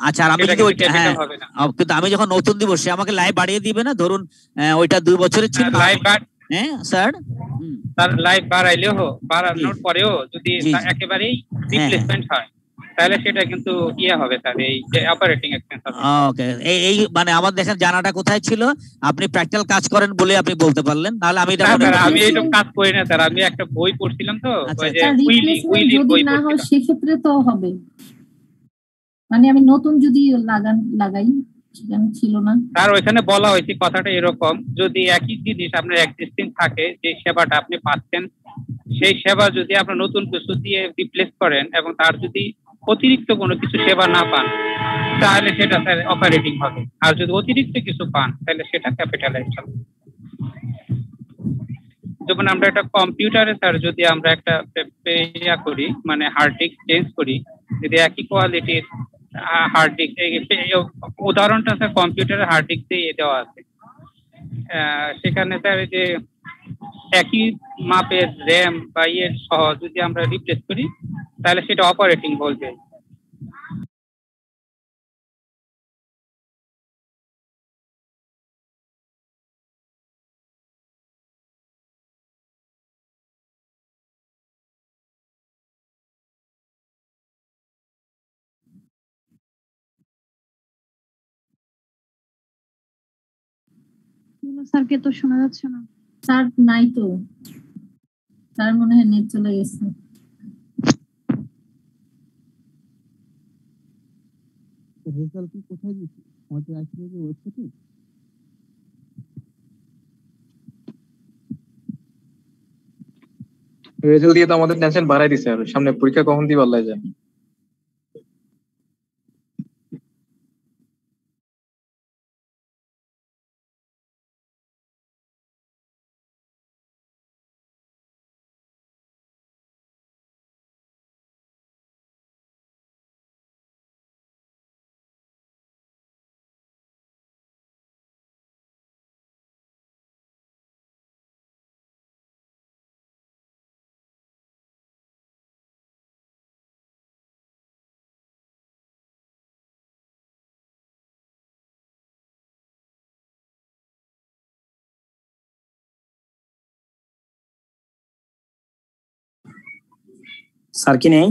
আচ্ছা, আর আমি যদি কিন্তু আমি যখন নতুন দিব, সে আমাকে লাইফ বাড়িয়ে দিবে না? ধরুন ওইটা 2 বছরের ছিল, হ্যাঁ স্যার, তার লাইফ বাড়ানোর পরেও যদি একেবারেই রিপ্লেসমেন্ট হয় তাহলে সেটা কিন্তু হবে স্যার, এই যে অপারেটিং এক্সপেন্স হবে। ওকে, এই মানে আমার দেখেন জানাটা কোথায় ছিল, আপনি প্র্যাকটিক্যাল কাজ করেন বলে আপনি বলতে পারলেন, নাহলে আমি এইসব কাজ করি না স্যার, আমি একটা বই পড়ছিলাম তো, ওই যে উইলি বই না হয় সেক্ষেত্রে তো হবে, মানে আমি নতুন যদি লাগাই ছিল না স্যার, ওইখানে বলা হয়েছে কথাটা এরকম, যদি একই জিনিস আপনার এক্সিস্টিং থাকে, যে সেবাটা আপনি পাচ্ছেন, সেই সেবা যদি আপনার নতুন কিছু দিয়ে রিপ্লেস করেন এবং তার যদি অতিরিক্ত কোনো কিছু সেবা না পান তাহলে সেটা স্যার অপারেটিং হবে, আর যদি অতিরিক্ত কিছু পান তাহলে সেটা ক্যাপিটালাইজড হবে। যেমন আমরা একটা কম্পিউটারে স্যার যদি আমরা একটা ইয়া করি মানে হার্ড ডিস্ক চেঞ্জ করি, যদি একই কোয়ালিটির হার্ড ডিস্ক, উদাহরণটা স্যার কম্পিউটারের হার্ড ডিস্ক দিয়ে দেওয়া আছে, সেখানে স্যার যে একই মাপের র্যাম বা ইয়ের সহ যদি আমরা রিপ্লেস করি তাহলে সেটা অপারেটিং বলবে। স্যারকে তো শোনা যাচ্ছে না। স্যার নাই তো, স্যার মনে হয় নেট চলে গেছে। রেজাল্ট কি কোথায় দিয়েছে? আমাদের আইসিএর ওয়েবসাইটে। রেজাল্ট দিয়ে তো আমাদের টেনশন বাড়াই দিছে, আর সামনে পরীক্ষা কখন দিব আল্লাহ জানে। স্যার কি নেই?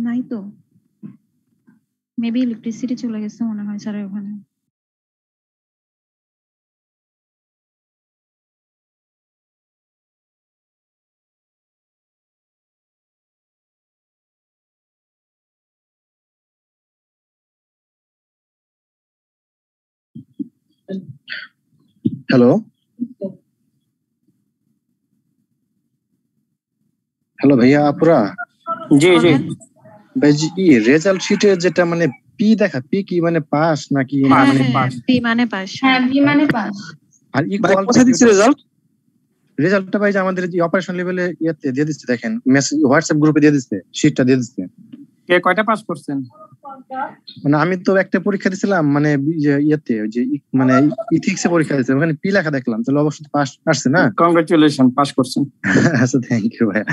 নাই তো, মেবি ইলেকট্রিসিটি চলে গেছে মনে হয় স্যারের ওখানে। হ্যালো হ্যালো ভাইয়া আপুরা। জি জি ভাই রেজাল্ট শিটে যেটা মানে পি দেখা, পি কি মানে পাস নাকি মানে পাস? বি মানে পাস। হ্যাঁ বি মানে পাস। আর ইকুয়াল কোথায় দিচ্ছে রেজাল্ট? রেজাল্টটা ভাই যে আমাদের যে অপারেশন লেভেলে ইয়েতে দিয়ে দিচ্ছে, দেখেন মেসেজ হোয়াটসঅ্যাপ গ্রুপে দিয়ে দিচ্ছে, শিটটা দিয়ে দিচ্ছে। কে কয়টা পাস করছেন? মানে আমি তো একটা পরীক্ষা দিছিলাম, মানে ইয়েতে যে মানে ইথিক্সে পরীক্ষা দিয়েছিলাম, ওখানে পি লেখা দেখলাম, তাহলে অবশ্যই পাস আসছে না? কংগ্রাচুলেশন, পাস করছেন। আচ্ছা থ্যাংক ইউ ভাই।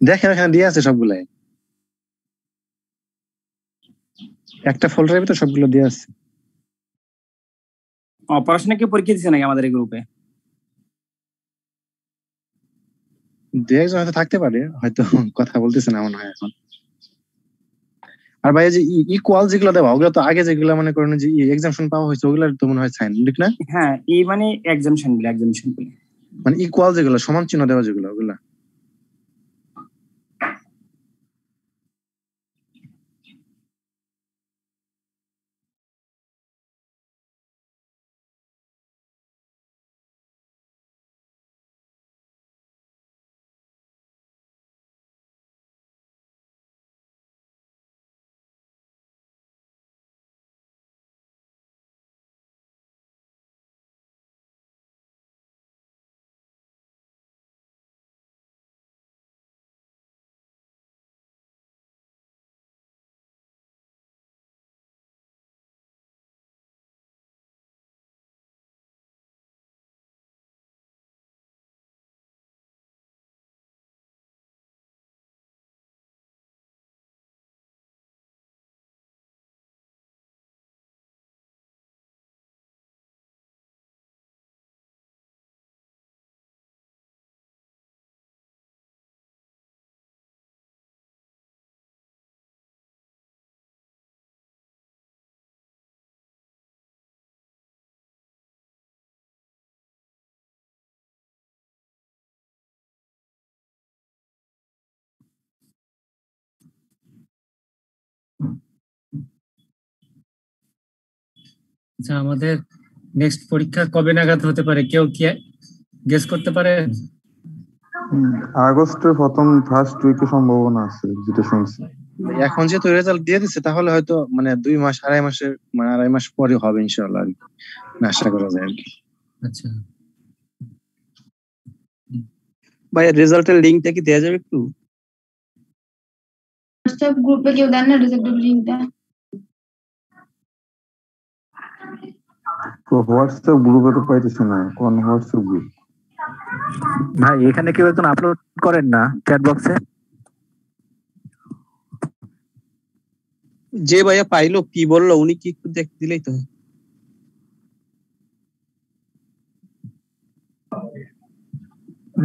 দেখেন এখানে দিয়ে আছে সবগুলাই, একটা ফোল্ডারের ভিতরে সবগুলো দিয়ে আছে। অপারেশনে কি পরীক্ষা দিছে নাকি আমাদের এই গ্রুপে? দু একজন হয়তো থাকতে পারে, হয়তো কথা বলতেছে না মনে হয় এখন। আর ভাই যে ইকুয়াল যেগুলো দেওয়া, ওগুলো তো আগে যেগুলো মনে করেন যে এক্সামশন পাওয়া হয়েছে ওগুলো তো মনে হয় সাইন, ঠিক না? হ্যাঁ এই মানে এক্সামশন গুলো মানে ইকুয়াল যেগুলো সমান চিহ্ন দেওয়া যেগুলো, ওগুলা আচ্ছা, আমাদের নেক্সট পরীক্ষা কবে নাগাদ হতে পারে, কেউ কি গেস করতে পারে? আগস্টের প্রথম ফার্স্ট উইকে সম্ভাবনা আছে যেটা শুনছি। এখন যেহেতু রেজাল্ট দিয়ে দিচ্ছে তাহলে হয়তো মানে 2 মাস 2.5 মাসের মানে 2.5 মাস পরে হবে ইনশাআল্লাহ আর কি। আশা করা যায় আর কি। আচ্ছা ভাই রেজাল্টের লিংকটা কি দেয়া যাবে একটু? হোয়াটসঅ্যাপ গ্রুপে কেউ দেন না রেজাল্টের লিংকটা? তো হোয়াটসঅ্যাপ গ্রুপে তো পাইতেছি না, কোন হোয়াটসঅ্যাপ গ্রুপ? ভাই এখানে কেউ একজন আপলোড করেন না চ্যাট বক্সে। যে ভাইয়া পাইলো কি বললো উনি কি একটু দেখ দিলেই তো।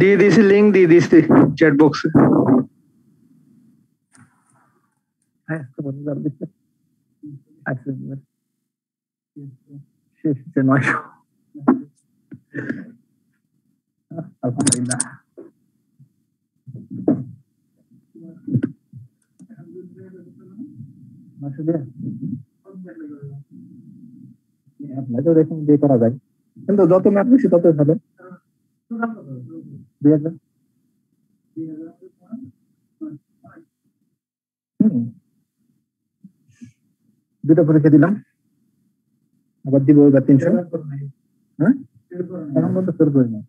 দিয়ে দিয়েছি, লিংক দিয়ে দিয়েছি চ্যাট বক্সে। হ্যাঁ শেষ 900। আলহামদুলিল্লাহ। আপনাকে দেখুন দিয়ে করা যায়, কিন্তু যত ম্যাথ বেশি তত ভালো। 2000 দুটো পরীক্ষা দিলাম, আবার দিব এবার 300। হ্যাঁ এখন পর্যন্ত ফেল করি না।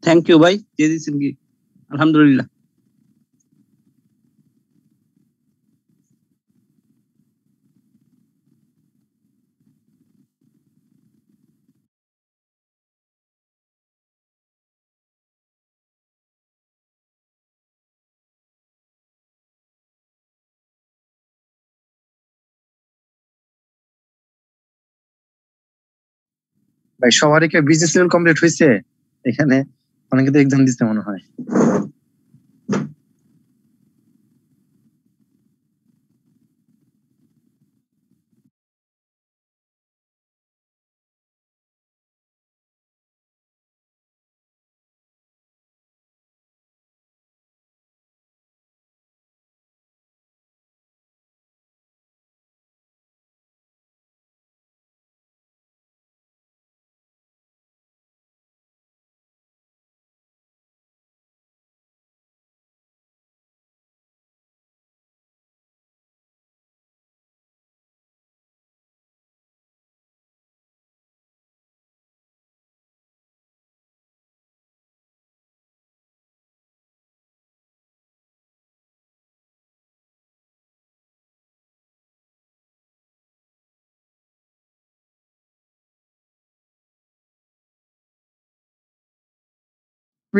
থ্যাংক ইউ ভাই, দিয়ে দিচ্ছেন কি? আলহামদুলিল্লাহ। ভাই সবারই কি বিজনেস লেভেল কমপ্লিট হয়েছে? এখানে অনেকে তো এক্সাম দিচ্ছে মনে হয়।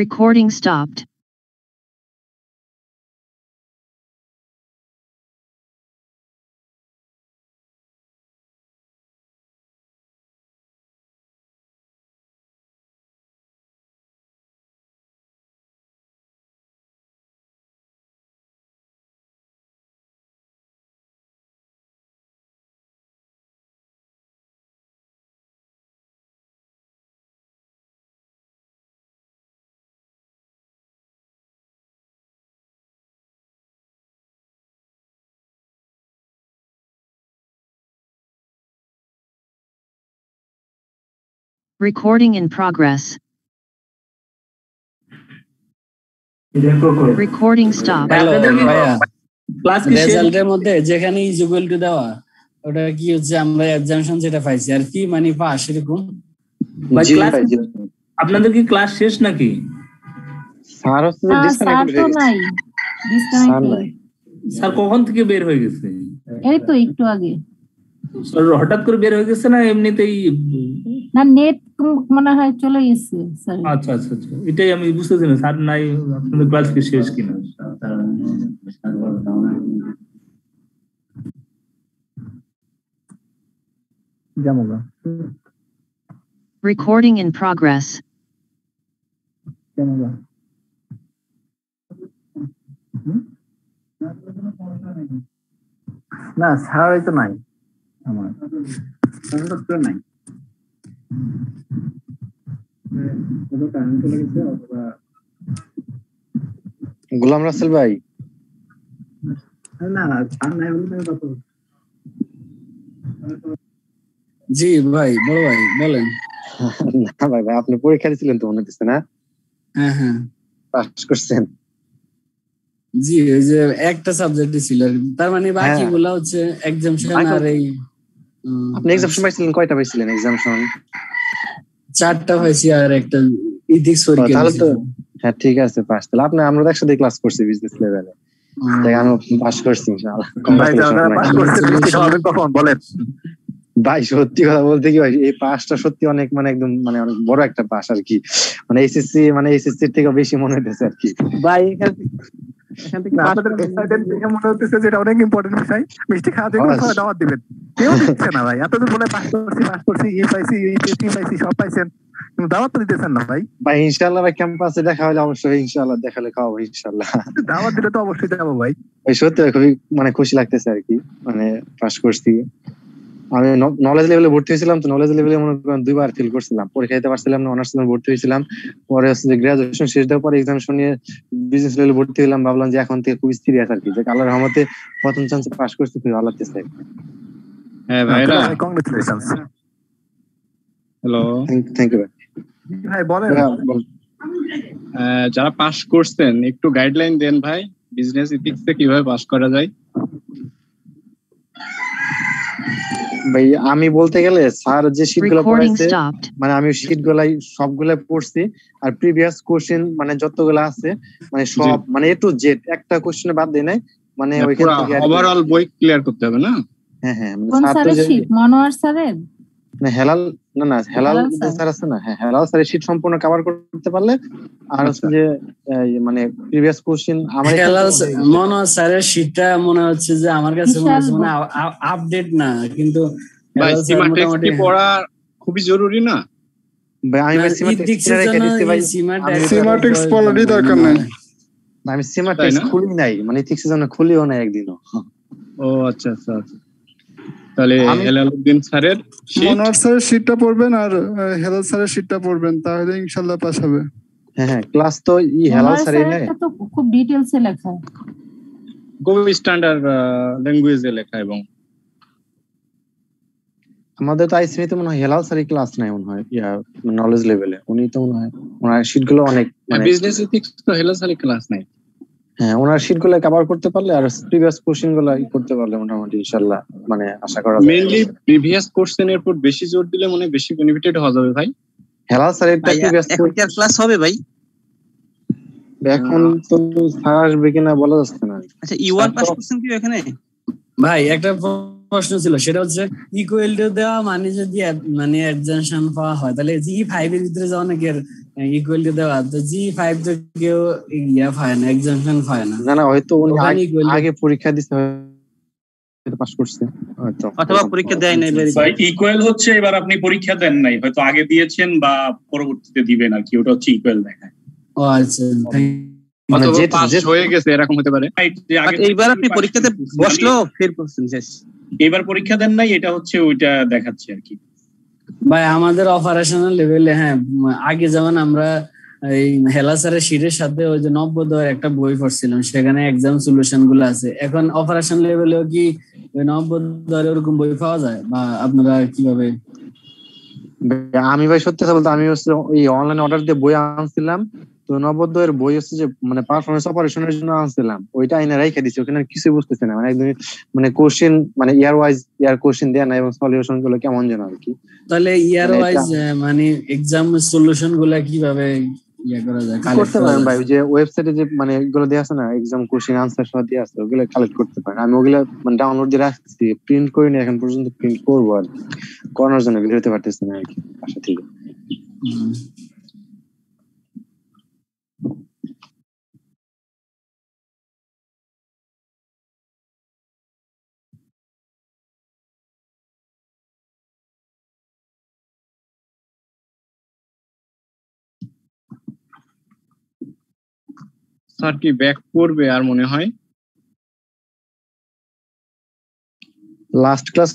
Recording stopped. Recording in progress. Recording stopped. রেজাল্টের মধ্যে যেখানে ইজ ইকুয়াল টু দেওয়া ওটা কি হচ্ছে আমরা এক্সামিনেশন যেটা পাইছি আর কি মানে পাস এরকম আপনাদের কি ক্লাস শেষ নাকি? স্যার হচ্ছে ডিসকানেক্ট হয়ে গেছে। স্যার কখন থেকে বের হয়ে গেছে? এই তো একটু আগে। স্যার হঠাৎ করে বের হয়ে গেছে না এমনিতেই? না নেট মনে হয় চলে গেছে স্যার। আচ্ছা আচ্ছা আচ্ছা, এটাই আমি বুঝতেছি না স্যার নাই আপনাদের ক্লাস কি শেষ কিনা। জামুগা Recording in progress. জামুগা না স্যার এই তো নাই আমার তো নাই। গোলাম রাসেল ভাই না স্যার নাই বলতে কথা। জি ভাই বড় ভাই বলেন। না ভাই ভাই আপনি পরীক্ষা দিয়েছিলেন তো মনে হচ্ছে না? হ্যাঁ হ্যাঁ পাস করছেন। জি ওই যে একটা সাবজেক্টই ছিল তার মানে বাকিগুলো হচ্ছে এক্সামশন আর এই। আপনি এক্সামশন পাইছিলেন কয়টা পাইছিলেন এক্সামশন? 4টা পাইছি আর একটা ইথিক্স পরীক্ষা। তাহলে তো হ্যাঁ ঠিক আছে পাস। তাহলে আপনি আমরা একসাথে ক্লাস করছি বিজনেস লেভেলে, তাই আমি পাস করছি ইনশাআল্লাহ। ভাই যারা পাস করতে বেশি হবে কখন বলেন? ভাই সত্যি কথা বলতে কি ভাই এই পাসটা সত্যি অনেক মানে একদম মানে অনেক বড় একটা পাস আর কি, মানে এইচএসসি থেকে বেশি মনে হইতেছে আর কি ভাই। এখান থেকে আপনাদের এক্সাইটেড দেখে মনে হচ্ছে যে এটা অনেক ইম্পর্টেন্ট বিষয়। মিষ্টি খাওয়া দেখে সবাই দাওয়াত দিবেন, কেউ দিচ্ছে না ভাই। এতদিন বলে পাস করছি এই পাইছি সব পাইছেন, কিন্তু দাওয়াত তো দিতেছেন না ভাই। ভাই ইনশাআল্লাহ ভাই ক্যাম্পাসে দেখা হলে অবশ্যই ইনশাআল্লাহ দেখালে খাওয়াবো ইনশাআল্লাহ। দাওয়াত দিলে তো অবশ্যই যাবো ভাই। ভাই সত্যি খুবই মানে খুশি লাগতেছে আর কি, মানে পাস করছি। আমি নলেজ লেভেলে ভর্তি হয়েছিলাম, তো নলেজ লেভেলে মনে করেন 2বার ফেল করছিলাম, পরীক্ষা দিতে পারছিলাম না। অনার্স লেভেলে ভর্তি হয়েছিলাম, পরে হচ্ছে গ্রাজুয়েশন শেষ দেওয়ার পরে এক্সামিনেশন নিয়ে বিজনেস লেভেলে ভর্তি হলাম। ভাবলাম যে এখন থেকে খুব সিরিয়াস আর কি, যে আল্লাহর রহমতে প্রথম চান্সে পাস করছি, খুব ভালো লাগতেছে। হ্যাঁ ভাইরা কংগ্রাচুলেশনস। হ্যালো থ্যাংক ইউ ভাই। বলেন যারা পাস করছেন একটু গাইডলাইন দেন ভাই, বিজনেস ইথিক্সে কিভাবে পাস করা যায়? ভাই আমি বলতে গেলে স্যার যে শীটগুলো পড়াইছে মানে আমি শীটগুলাই সবগুলাই পড়ছি, আর প্রিভিয়াস কোশ্চেন মানে যতগুলো আছে মানে সব মানে এ টু জেড একটা কোশ্চেনে বাদ দেই নাই, মানে ওইখান থেকে ওভারঅল বই ক্লিয়ার করতে হবে না? হ্যাঁ হ্যাঁ কোন স্যারের শীট? মনোয়ার স্যারের না হেলাল না হেলাল স্যার আছে না, হ্যাঁ হেলাল স্যারের শীট সম্পূর্ণ কভার করতে পারলে। আর হচ্ছে যে মানে প্রিভিয়াস কোশ্চেন আমার হেলাল মনোয়ার স্যারের শীটটা মনে হচ্ছে যে আমার কাছে মনে হচ্ছে মানে আপডেট না, কিন্তু ভাই সিমাটেক্স কি পড়া খুবই জরুরি না? ভাই আমি সিমাটেক্স রেখে দিতে ভাই, সিমাটেক্স পড়ারই দরকার নাই। আমি সিমাটেক্স খুলি নাই, মানে ইথিক্সের জন্য খুলিও না একদিনও। ও আচ্ছা আচ্ছা, তাহলে হেলালউদ্দিন স্যারের মনোয়ার স্যারের শীটটা পড়বেন আর হেলাল স্যারের শীটটা পড়বেন, তাহলে ইনশাআল্লাহ পাস হবে। হ্যাঁ হ্যাঁ ক্লাস তো হেলাল স্যারই নেয়, তো খুব ডিটেইলসে লেখা, খুবই স্ট্যান্ডার্ড ল্যাঙ্গুয়েজে লেখা। এবং আমাদের তো আইসিমিতে মনে হয় হেলাল স্যারই ক্লাস নাই মনে হয়, নলেজ লেভেলে উনি তো মনে হয় ওনার শীটগুলো অনেক মানে বিজনেস ইথিক্স তো হেলাল স্যারই ক্লাস নাই। হ্যাঁ ওনার শীটগুলো কভার করতে পারলে আর প্রিভিয়াস কোশ্চেনগুলো করতে পারলে মোটামুটি ইনশাআল্লাহ মানে আশা করা যায়। মেইনলি প্রিভিয়াস কোশ্চেনের উপর বেশি জোর দিলে মনে বেশি বেনিফিটেড হওয়া যাবে ভাই। হেলাল স্যারের প্রিভিয়াস এখন কি ক্লাস হবে ভাই? এখন তো স্যার আসবে কিনা বলা যাচ্ছে না। আচ্ছা ইউআর পাস করছেন কি এখানে? ভাই একটা প্রশ্ন ছিল, সেটা হচ্ছে ইকুয়াল টু দেওয়া মানে যদি মানে এক্সামশন পাওয়া হয় তাহলে জি 5 এর ভিতরে যে অনেকের ইকুয়ালিটি দেওয়া, তো G5 তো কেউ ইয়া পায় না, এক্সাম্পশন পায় না। না হয়তো উনি আগে পরীক্ষা দিতে হয়তো পাস করছে হয়তো, অথবা পরীক্ষা দেয় নাই। ভাই ইকুয়াল হচ্ছে এবার আপনি পরীক্ষা দেন নাই, হয়তো আগে দিয়েছেন বা পরবর্তীতে দিবেন আর কি, ওটা হচ্ছে ইকুয়াল দেখায়। ও আচ্ছা, অথবা পাস হয়ে গেছে এরকম হতে পারে। এইবার আপনি পরীক্ষাতে বসলো ফের করছেন শেষ, এবার পরীক্ষা দেন নাই, এটা হচ্ছে ওইটা দেখাচ্ছে আর কি। ভাই আমাদের অপারেশনাল লেভেলে হ্যাঁ, আগে যেমন আমরা এই হেলা স্যারের শিটের সাথে ওই যে নব্যোদয়ের একটা বই পড়ছিলাম, সেখানে এক্সাম সলিউশন গুলো আছে। এখন অপারেশন লেভেলেও কি ওই নব্যোদয়ের ওরকম বই পাওয়া যায়, বা আপনারা কিভাবে? আমি ভাই সত্যি কথা বলতে আমি হচ্ছে ওই অনলাইন অর্ডার দিয়ে বই আনছিলাম, তো নবোদয়ের বই হচ্ছে যে মানে পারফরমেন্স অপারেশনের জন্য আনছিলাম, ওইটা আইনা রাইখা দিছি, ওখানে কিছু বুঝতেছে না, মানে একদম মানে কোশ্চেন মানে ইয়ার ওয়াইজ ইয়ার কোশ্চেন দেয়া না, এবং সলিউশন গুলো কেমন যেন আর কি। তাহলে ইয়ার ওয়াইজ মানে এক্সাম সলিউশন গুলা কিভাবে ইয়া করা যায়? করতে পারেন ভাই, যে ওয়েবসাইটে যে মানে এগুলো দেয়া আছে না, এক্সাম কোশ্চেন আনসার সহ দেয়া আছে, ওগুলো কালেক্ট করতে পারেন। আমি ওগুলো মানে ডাউনলোড দিয়ে রাখছি, প্রিন্ট করি না এখন পর্যন্ত, প্রিন্ট করবো আর করার জন্য বের হতে পারতেছি না আর কি বাসা থেকে। স্যার কি ব্যাক করবে আর মনে হয়? লাস্ট ক্লাস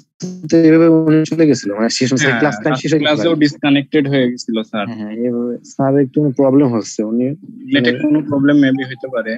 তে এভাবে উনি চলে গেছিল, মানে সেশন সেই ক্লাস টাইম শেষ হয়ে ক্লাসেও ডিসকানেক্টেড হয়ে গেছিল স্যার। হ্যাঁ এভাবে স্যার একটু প্রবলেম হচ্ছে, উনি নেটে কোনো প্রবলেম মেবি হতে পারে।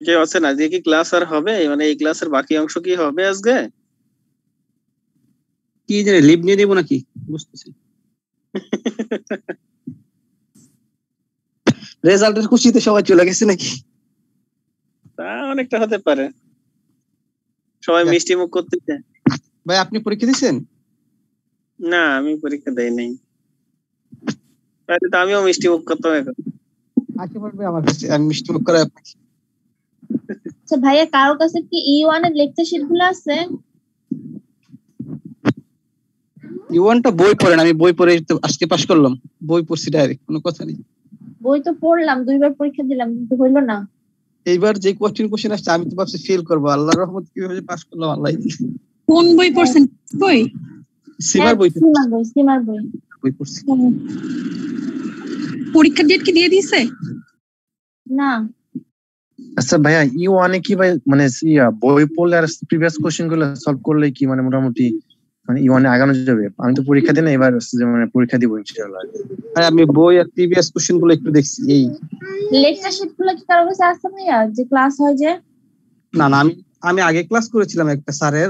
কেউ আছেন আজকে কি ক্লাস আর হবে, মানে এই ক্লাসের বাকি অংশ কি হবে আজকে? কি জানি লিভ নিয়ে দেবো নাকি বুঝতেছি। রেজাল্টের খুশিতে সবাই চলে গেছে নাকি? তা অনেকটা হতে পারে, সবাই মিষ্টি মুখ করতেছে। ভাই আপনি পরীক্ষা দিয়েছেন? না আমি পরীক্ষা দেই নাই, তাহলে তো আমিও মিষ্টি মুখ করতাম এখন। আজকে পারবে আমার কাছে আমি মিষ্টি মুখ করে আচ্ছা ভাইয়া কারো কাছে কি E1 এর লেকচার শীট গুলো আছে? ইউনটা বই পড়েন, আমি বই পড়ে আজকে পাস করলাম, বই পড়ছি ডাইরেক্ট, কোনো কথা নেই। বই তো পড়লাম, 2 বার পরীক্ষা দিলাম কিন্তু হইলো না। এইবার যে কোশ্চেন আসছে আমি তো ভাবছি ফেল করব, আল্লাহর রহমত কিভাবে পাস করলাম আল্লাহ। কোন বই পড়ছেন? বই সিমার বই বই পড়ছি। পরীক্ষার ডেট কি দিয়ে দিয়েছে? না। আচ্ছা ভাইয়া E1 এ কি ভাই মানে বই পড়লে আর প্রিভিয়াস কোশ্চেন গুলো সলভ করলে কি মানে মোটামুটি মানে E1 এ আগানো যাবে? আমি তো পরীক্ষা দিই না, এবার মানে পরীক্ষা দিব ইনশাআল্লাহ। ভাই আমি বই আর প্রিভিয়াস কোশ্চেন গুলো একটু দেখছি। এই লেকচার শীট গুলো কি কারো কাছে আছে ভাইয়া যে ক্লাস হয় যে? না না, আমি আগে ক্লাস করেছিলাম একটা স্যারের,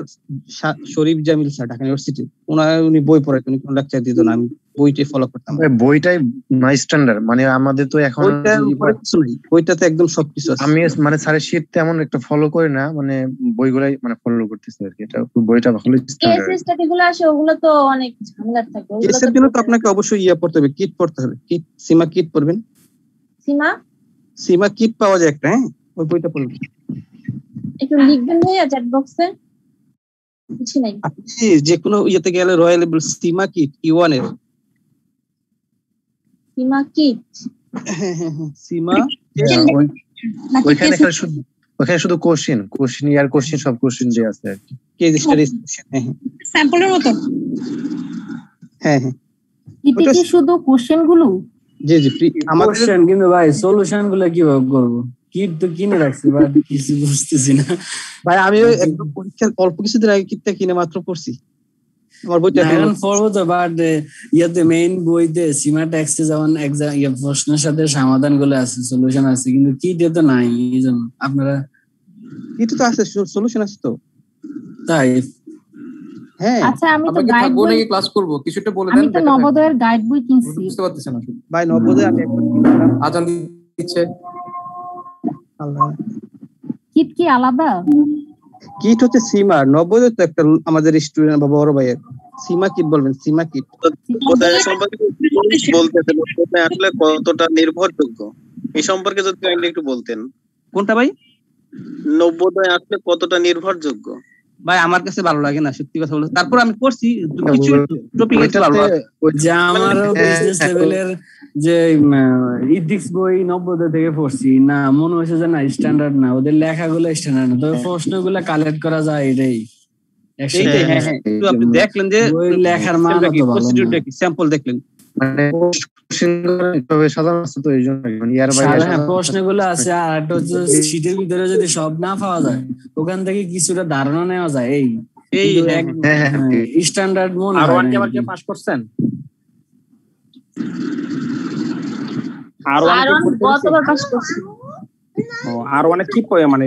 শরীফ জামিল স্যার, ঢাকা ইউনিভার্সিটি। উনি বই পড়াতেন, উনি কোনো লেকচার দিত না, আমি বইটাই ফলো করতাম। বইটাই নাই স্ট্যান্ডার্ড, মানে আমাদের তো এখন বইটাতে একদম সবকিছু আছে। আমি মানে স্যারের শীট তেমন একটা ফলো করি না, মানে বইগুলাই মানে ফলো করতেছি আর কি। এটা বইটা ভালো স্ট্যান্ডার্ড। কেস স্টাডি গুলো আসে ওগুলো তো অনেক ঝামেলার থাকে। কেসের জন্য তো আপনাকে অবশ্যই পড়তে হবে, কিট পড়তে হবে। কিট সীমা কিট পড়বেন। সীমা কিট পাওয়া যায় একটা, হ্যাঁ ওই বইটা পড়বেন। একটু লিখবেন ভাইয়া চ্যাট বক্সে। কিছু নাই, আপনি যে কোনো ইয়েতে গেলে রয়্যাল সীমা কিট E1 এর সীমা কিট, সীমা ওখানে শুধু কোশ্চেন ইয়ার কোশ্চেন সব কোশ্চেন যে আছে আর কি, কেস স্টাডি স্যাম্পলের মতো। হ্যাঁ এটা কি শুধু কোশ্চেন গুলো? জি আমাদের কোশ্চেন, কিন্তু ভাই সলিউশন গুলো কিভাবে করব? কিট তো কিনে রাখছি বাট কিছু বুঝতেছি না ভাই। আমি একদম পরীক্ষার অল্প কিছুদিন আগে কিটটা কিনে মাত্র পড়ছি। আমার বইটা এখন পড়বো তো, বাট ইয়াতে মেইন বইতে সীমা ট্যাক্সে যেমন এক্সাম প্রশ্নের সাথে সমাধান গুলো আছে, সলিউশন আছে, কিন্তু কিটে তো নাই। এই জন্য আপনারা কিটে তো আছে, সলিউশন আছে তো। তাই হ্যাঁ, আচ্ছা আমি তো গাইড বই নাকি ক্লাস করব, কিছুটা বলে দেন। আমি তো নবোদয়ের গাইড বই কিনছি, বুঝতে পারতেছেন না ভাই। নবোদয় আমি একবার কিনলাম, আজান দিচ্ছে। আল্লাহ, কিট কি আলাদা? কিট হচ্ছে সীমা, নবোদয় তো একটা আমাদের স্টুডেন্ট বা বড় ভাইয়ের। সীমা কিট বলবেন, সীমা কিট। নবোদয় সম্পর্কে বলতেছেন, নবোদয় আসলে কতটা নির্ভরযোগ্য এই সম্পর্কে যদি একটু বলতেন। কোনটা ভাই? নবোদয় আসলে কতটা নির্ভরযোগ্য? ভাই আমার কাছে ভালো লাগে না, সত্যি কথা বলতে। তারপর আমি করছি কিছু টপিক একটু ভালো লাগে। যে আমারও বিজনেস লেভেলের যে ইথিক্স বই নবোদয় থেকে পড়ছি না, মনে হচ্ছে যে না স্ট্যান্ডার্ড না, ওদের লেখাগুলো স্ট্যান্ডার্ড না, তবে প্রশ্নগুলো কালেক্ট করা যায় এটাই। আপনি দেখলেন যে লেখার মান তো ভালো না, স্যাম্পল দেখলেন মানে প্রশ্নগুলো আছে। আর একটা হচ্ছে শীটের ভিতরে যদি সব না পাওয়া যায়, ওখান থেকে কিছুটা ধারণা নেওয়া যায়। এই স্ট্যান্ডার্ড মনে হয়। আর কি পাস করছেন? কতবার পাস করছেন? আর অনেক কি মানে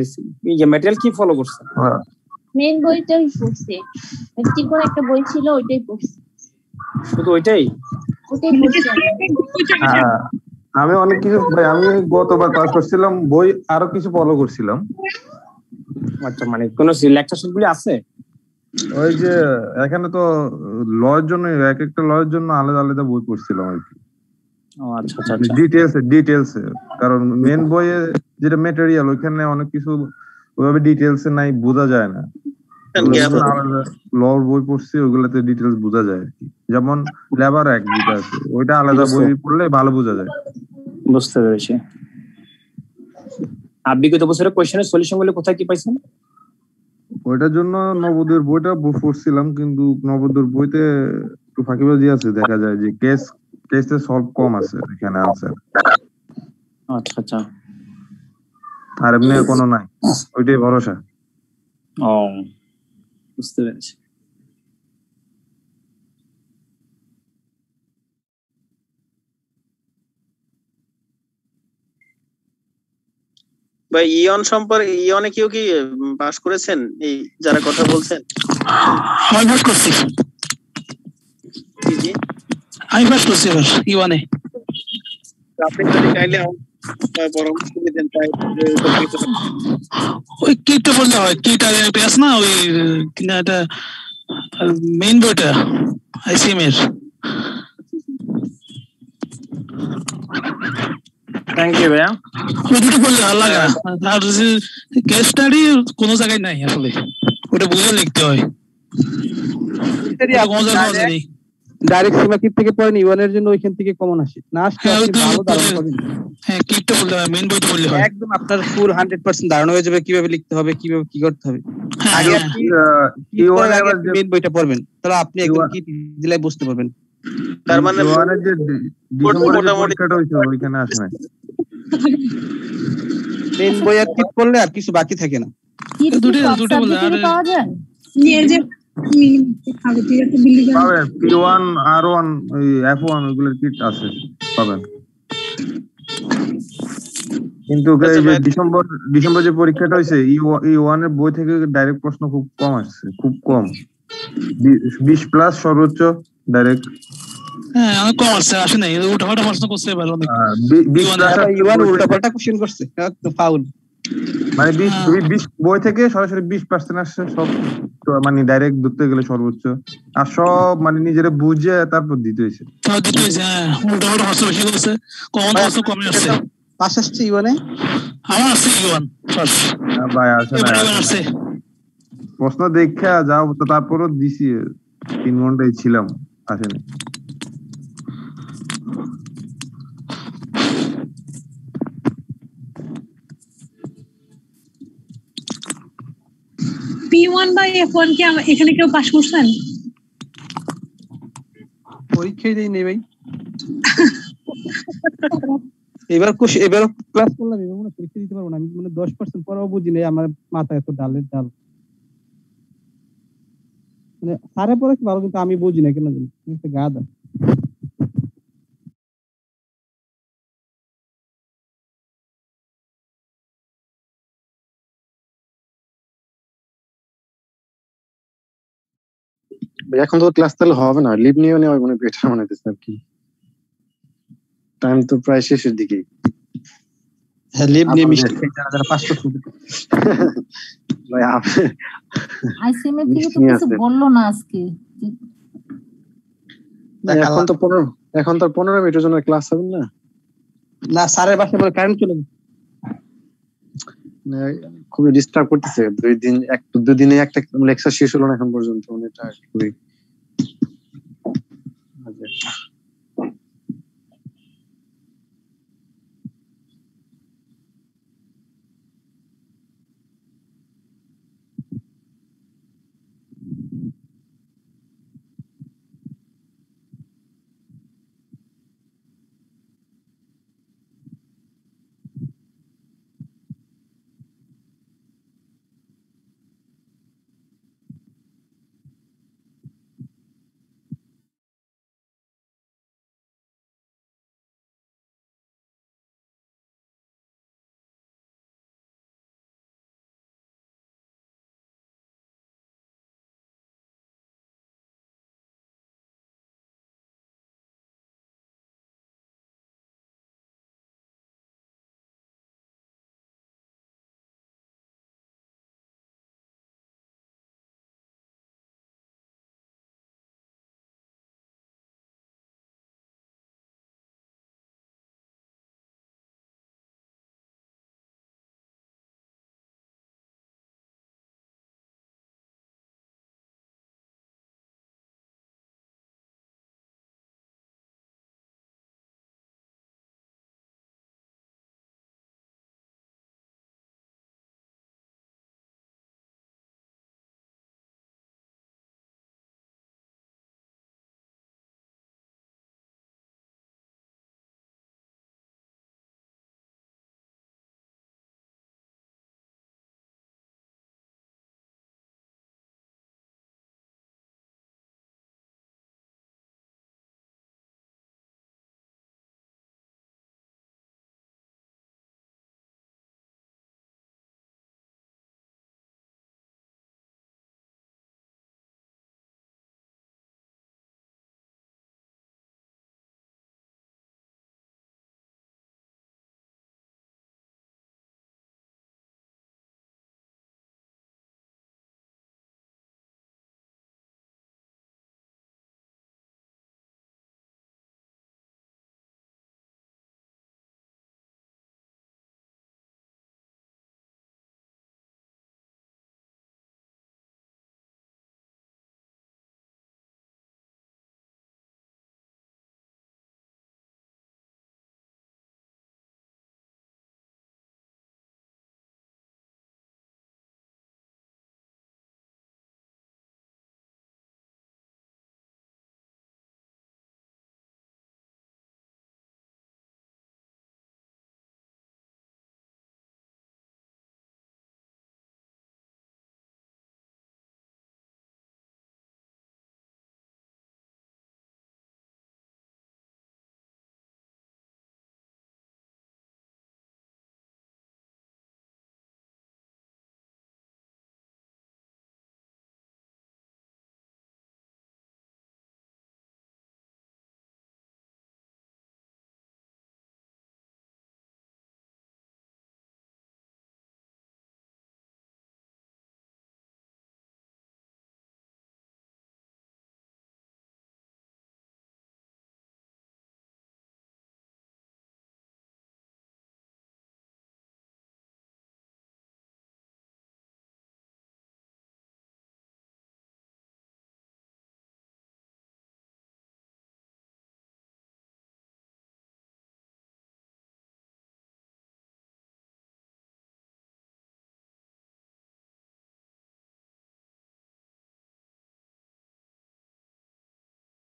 এই যে ম্যাটেরিয়াল কি ফলো করছেন? মেইন বইটাই পড়ছি, ত্রিকোণ একটা বই ছিল ওইটাই পড়ছি। শুধু ওইটাই পড়ছি। আমি অনেক কিছু ভাই, আমি গতবার পাস করছিলাম, বই আরো কিছু ফলো করছিলাম। আচ্ছা, মানে কোন লেকচার শিটগুলি আছে? ওই যে এখানে তো লয়ের জন্য এক একটা লয়ের জন্য আলাদা আলাদা বই পড়ছিলাম আর কি। আচ্ছা আচ্ছা, ডিটেলস কারণ মেন বইয়ে যেটা ম্যাটেরিয়াল ওইখানে অনেক কিছু ওইভাবে ডিটেলস নাই, বোঝা যায় না। লর বই পড়ছি ওইগুলাতে ডিটেলস বোঝা যায় আর কি। যেমন লেবার অ্যাক্ট যেটা আছে ওইটা আলাদা বই পড়লে ভালো বোঝা যায়। বুঝতে পেরেছি। আর বিগত বছরের কোশ্চেনের সলিউশন গুলো কোথায় কি পাইছেন? ওইটার জন্য নবোদয়ের বইটা পড়ছিলাম, কিন্তু নবোদয়ের বইতে একটু ফাঁকিবাজি আছে, দেখা যায় যে কেসে সলভ কম আছে এখানে আনসার। আচ্ছা আচ্ছা, আর এমনি কোনো নাই, ওইটাই ভরসা। ও বুঝতে পেরেছি। ভাই ইয়ন সম্পর্কে, ইয়নে কেউ কি পাস করেছেন এই যারা কথা বলছেন? আমি পাস করছি। জি আমি পাস করছি ইয়নে। আপনি যদি চাইলে পরামর্শ দিতেন তাই। ওই কিটটা বললে হয়, কিট আগে একটা আছে না ওই কিনা এটা মেইন বইটা আইসিএম এর। থ্যাংক ইউ ভাইয়া। ওই দুটো পড়লে ভালো লাগে না। আর কেস স্টাডি কোনো জায়গায় নাই আসলে, ওটা বুঝে লিখতে হয়। ডাইরেক্ট সীমা কিট থেকে পড়েন ইউএনের জন্য ওইখান থেকে কমন আসে না, আসলে আপনি ভালো ধারণা পাবেন। হ্যাঁ কিটটা বলতে হয়, মেইন বইটা বললে হয়। একদম আপনার ফুল 100% ধারণা হয়ে যাবে কিভাবে লিখতে হবে, কিভাবে কি করতে হবে। আগে আপনি মেইন বইটা পড়বেন, তাহলে আপনি একদম কি দিলে বুঝতে পারবেন। তার মানে ইউএনের যে ডিসেম্বরে পরীক্ষাটা হইছে ওইখানে আসে না। মেইন বই আর কিট পড়লে আর কিছু বাকি থাকে না। দুটো বলে আর পাওয়া যায় নিয়ে যে পাবেন P1 R1 ওই F1 ওগুলোর কিট আছে পাবেন। কিন্তু এই যে ডিসেম্বর যে পরীক্ষাটা হইছে E1 এর বই থেকে ডাইরেক্ট প্রশ্ন খুব কম আসছে, খুব কম, 20+ সর্বোচ্চ ডাইরেক্ট। হ্যাঁ অনেক কম আসছে, আসে নাই উল্টা প্রশ্ন করছে এবার অনেক। E1 উল্টাপাল্টা কোশ্চেন করছে, একদম ফাউল। মানে 20 বই থেকে সরাসরি 20% আসছে সব, মানে ডাইরেক্ট ধরতে গেলে সর্বোচ্চ। আর সব মানে নিজেরা বুঝে তারপর দিতে হইছে। হ্যাঁ উল্টা প্রশ্ন বেশি করছে, কমন প্রশ্ন কমই আসছে। পাস আসছে ইওনে, আমার আসছে ইওন ফার্স্ট। ভাই আসে না, প্রশ্ন দেখা যাও তো, তারপরও দিছি 3 ঘন্টাই ছিলাম, আসেনি। P1 বা F1 কি এখানে কেউ পাস করছেন? পরীক্ষাই দেই নেই ভাই। এবার ক্লাস করলাম, এবার মনে পরীক্ষা দিতে পারবো না আমি, মানে 10% পড়াও বুঝি নাই, আমার মাথা এত ডালের ডাল। মানে সারা পড়ে ভালো, কিন্তু আমি বুঝি না কেন জানি, একটা গাদা। এখন তো ক্লাস তাহলে হবে না, লিভ নিয়ে নেওয়া মানে বেটার মনে হচ্ছে আর কি। টাইম তো প্রায় শেষের দিকে। হ্যাঁ লিভ নিয়ে মিস্টেক যারা পাস করতে ভাই আপনি আইসিএমএ থেকে তো কিছু বললো না আজকে। এখন তো 15 মিনিটের জন্য ক্লাস হবে না। না স্যারের বাসায় বলে কারেন্ট চলে গেছে, খুবই ডিস্টার্ব করতেছে। 2 দিনে একটা লেকচার শেষ হলো না এখন পর্যন্ত, এটা খুবই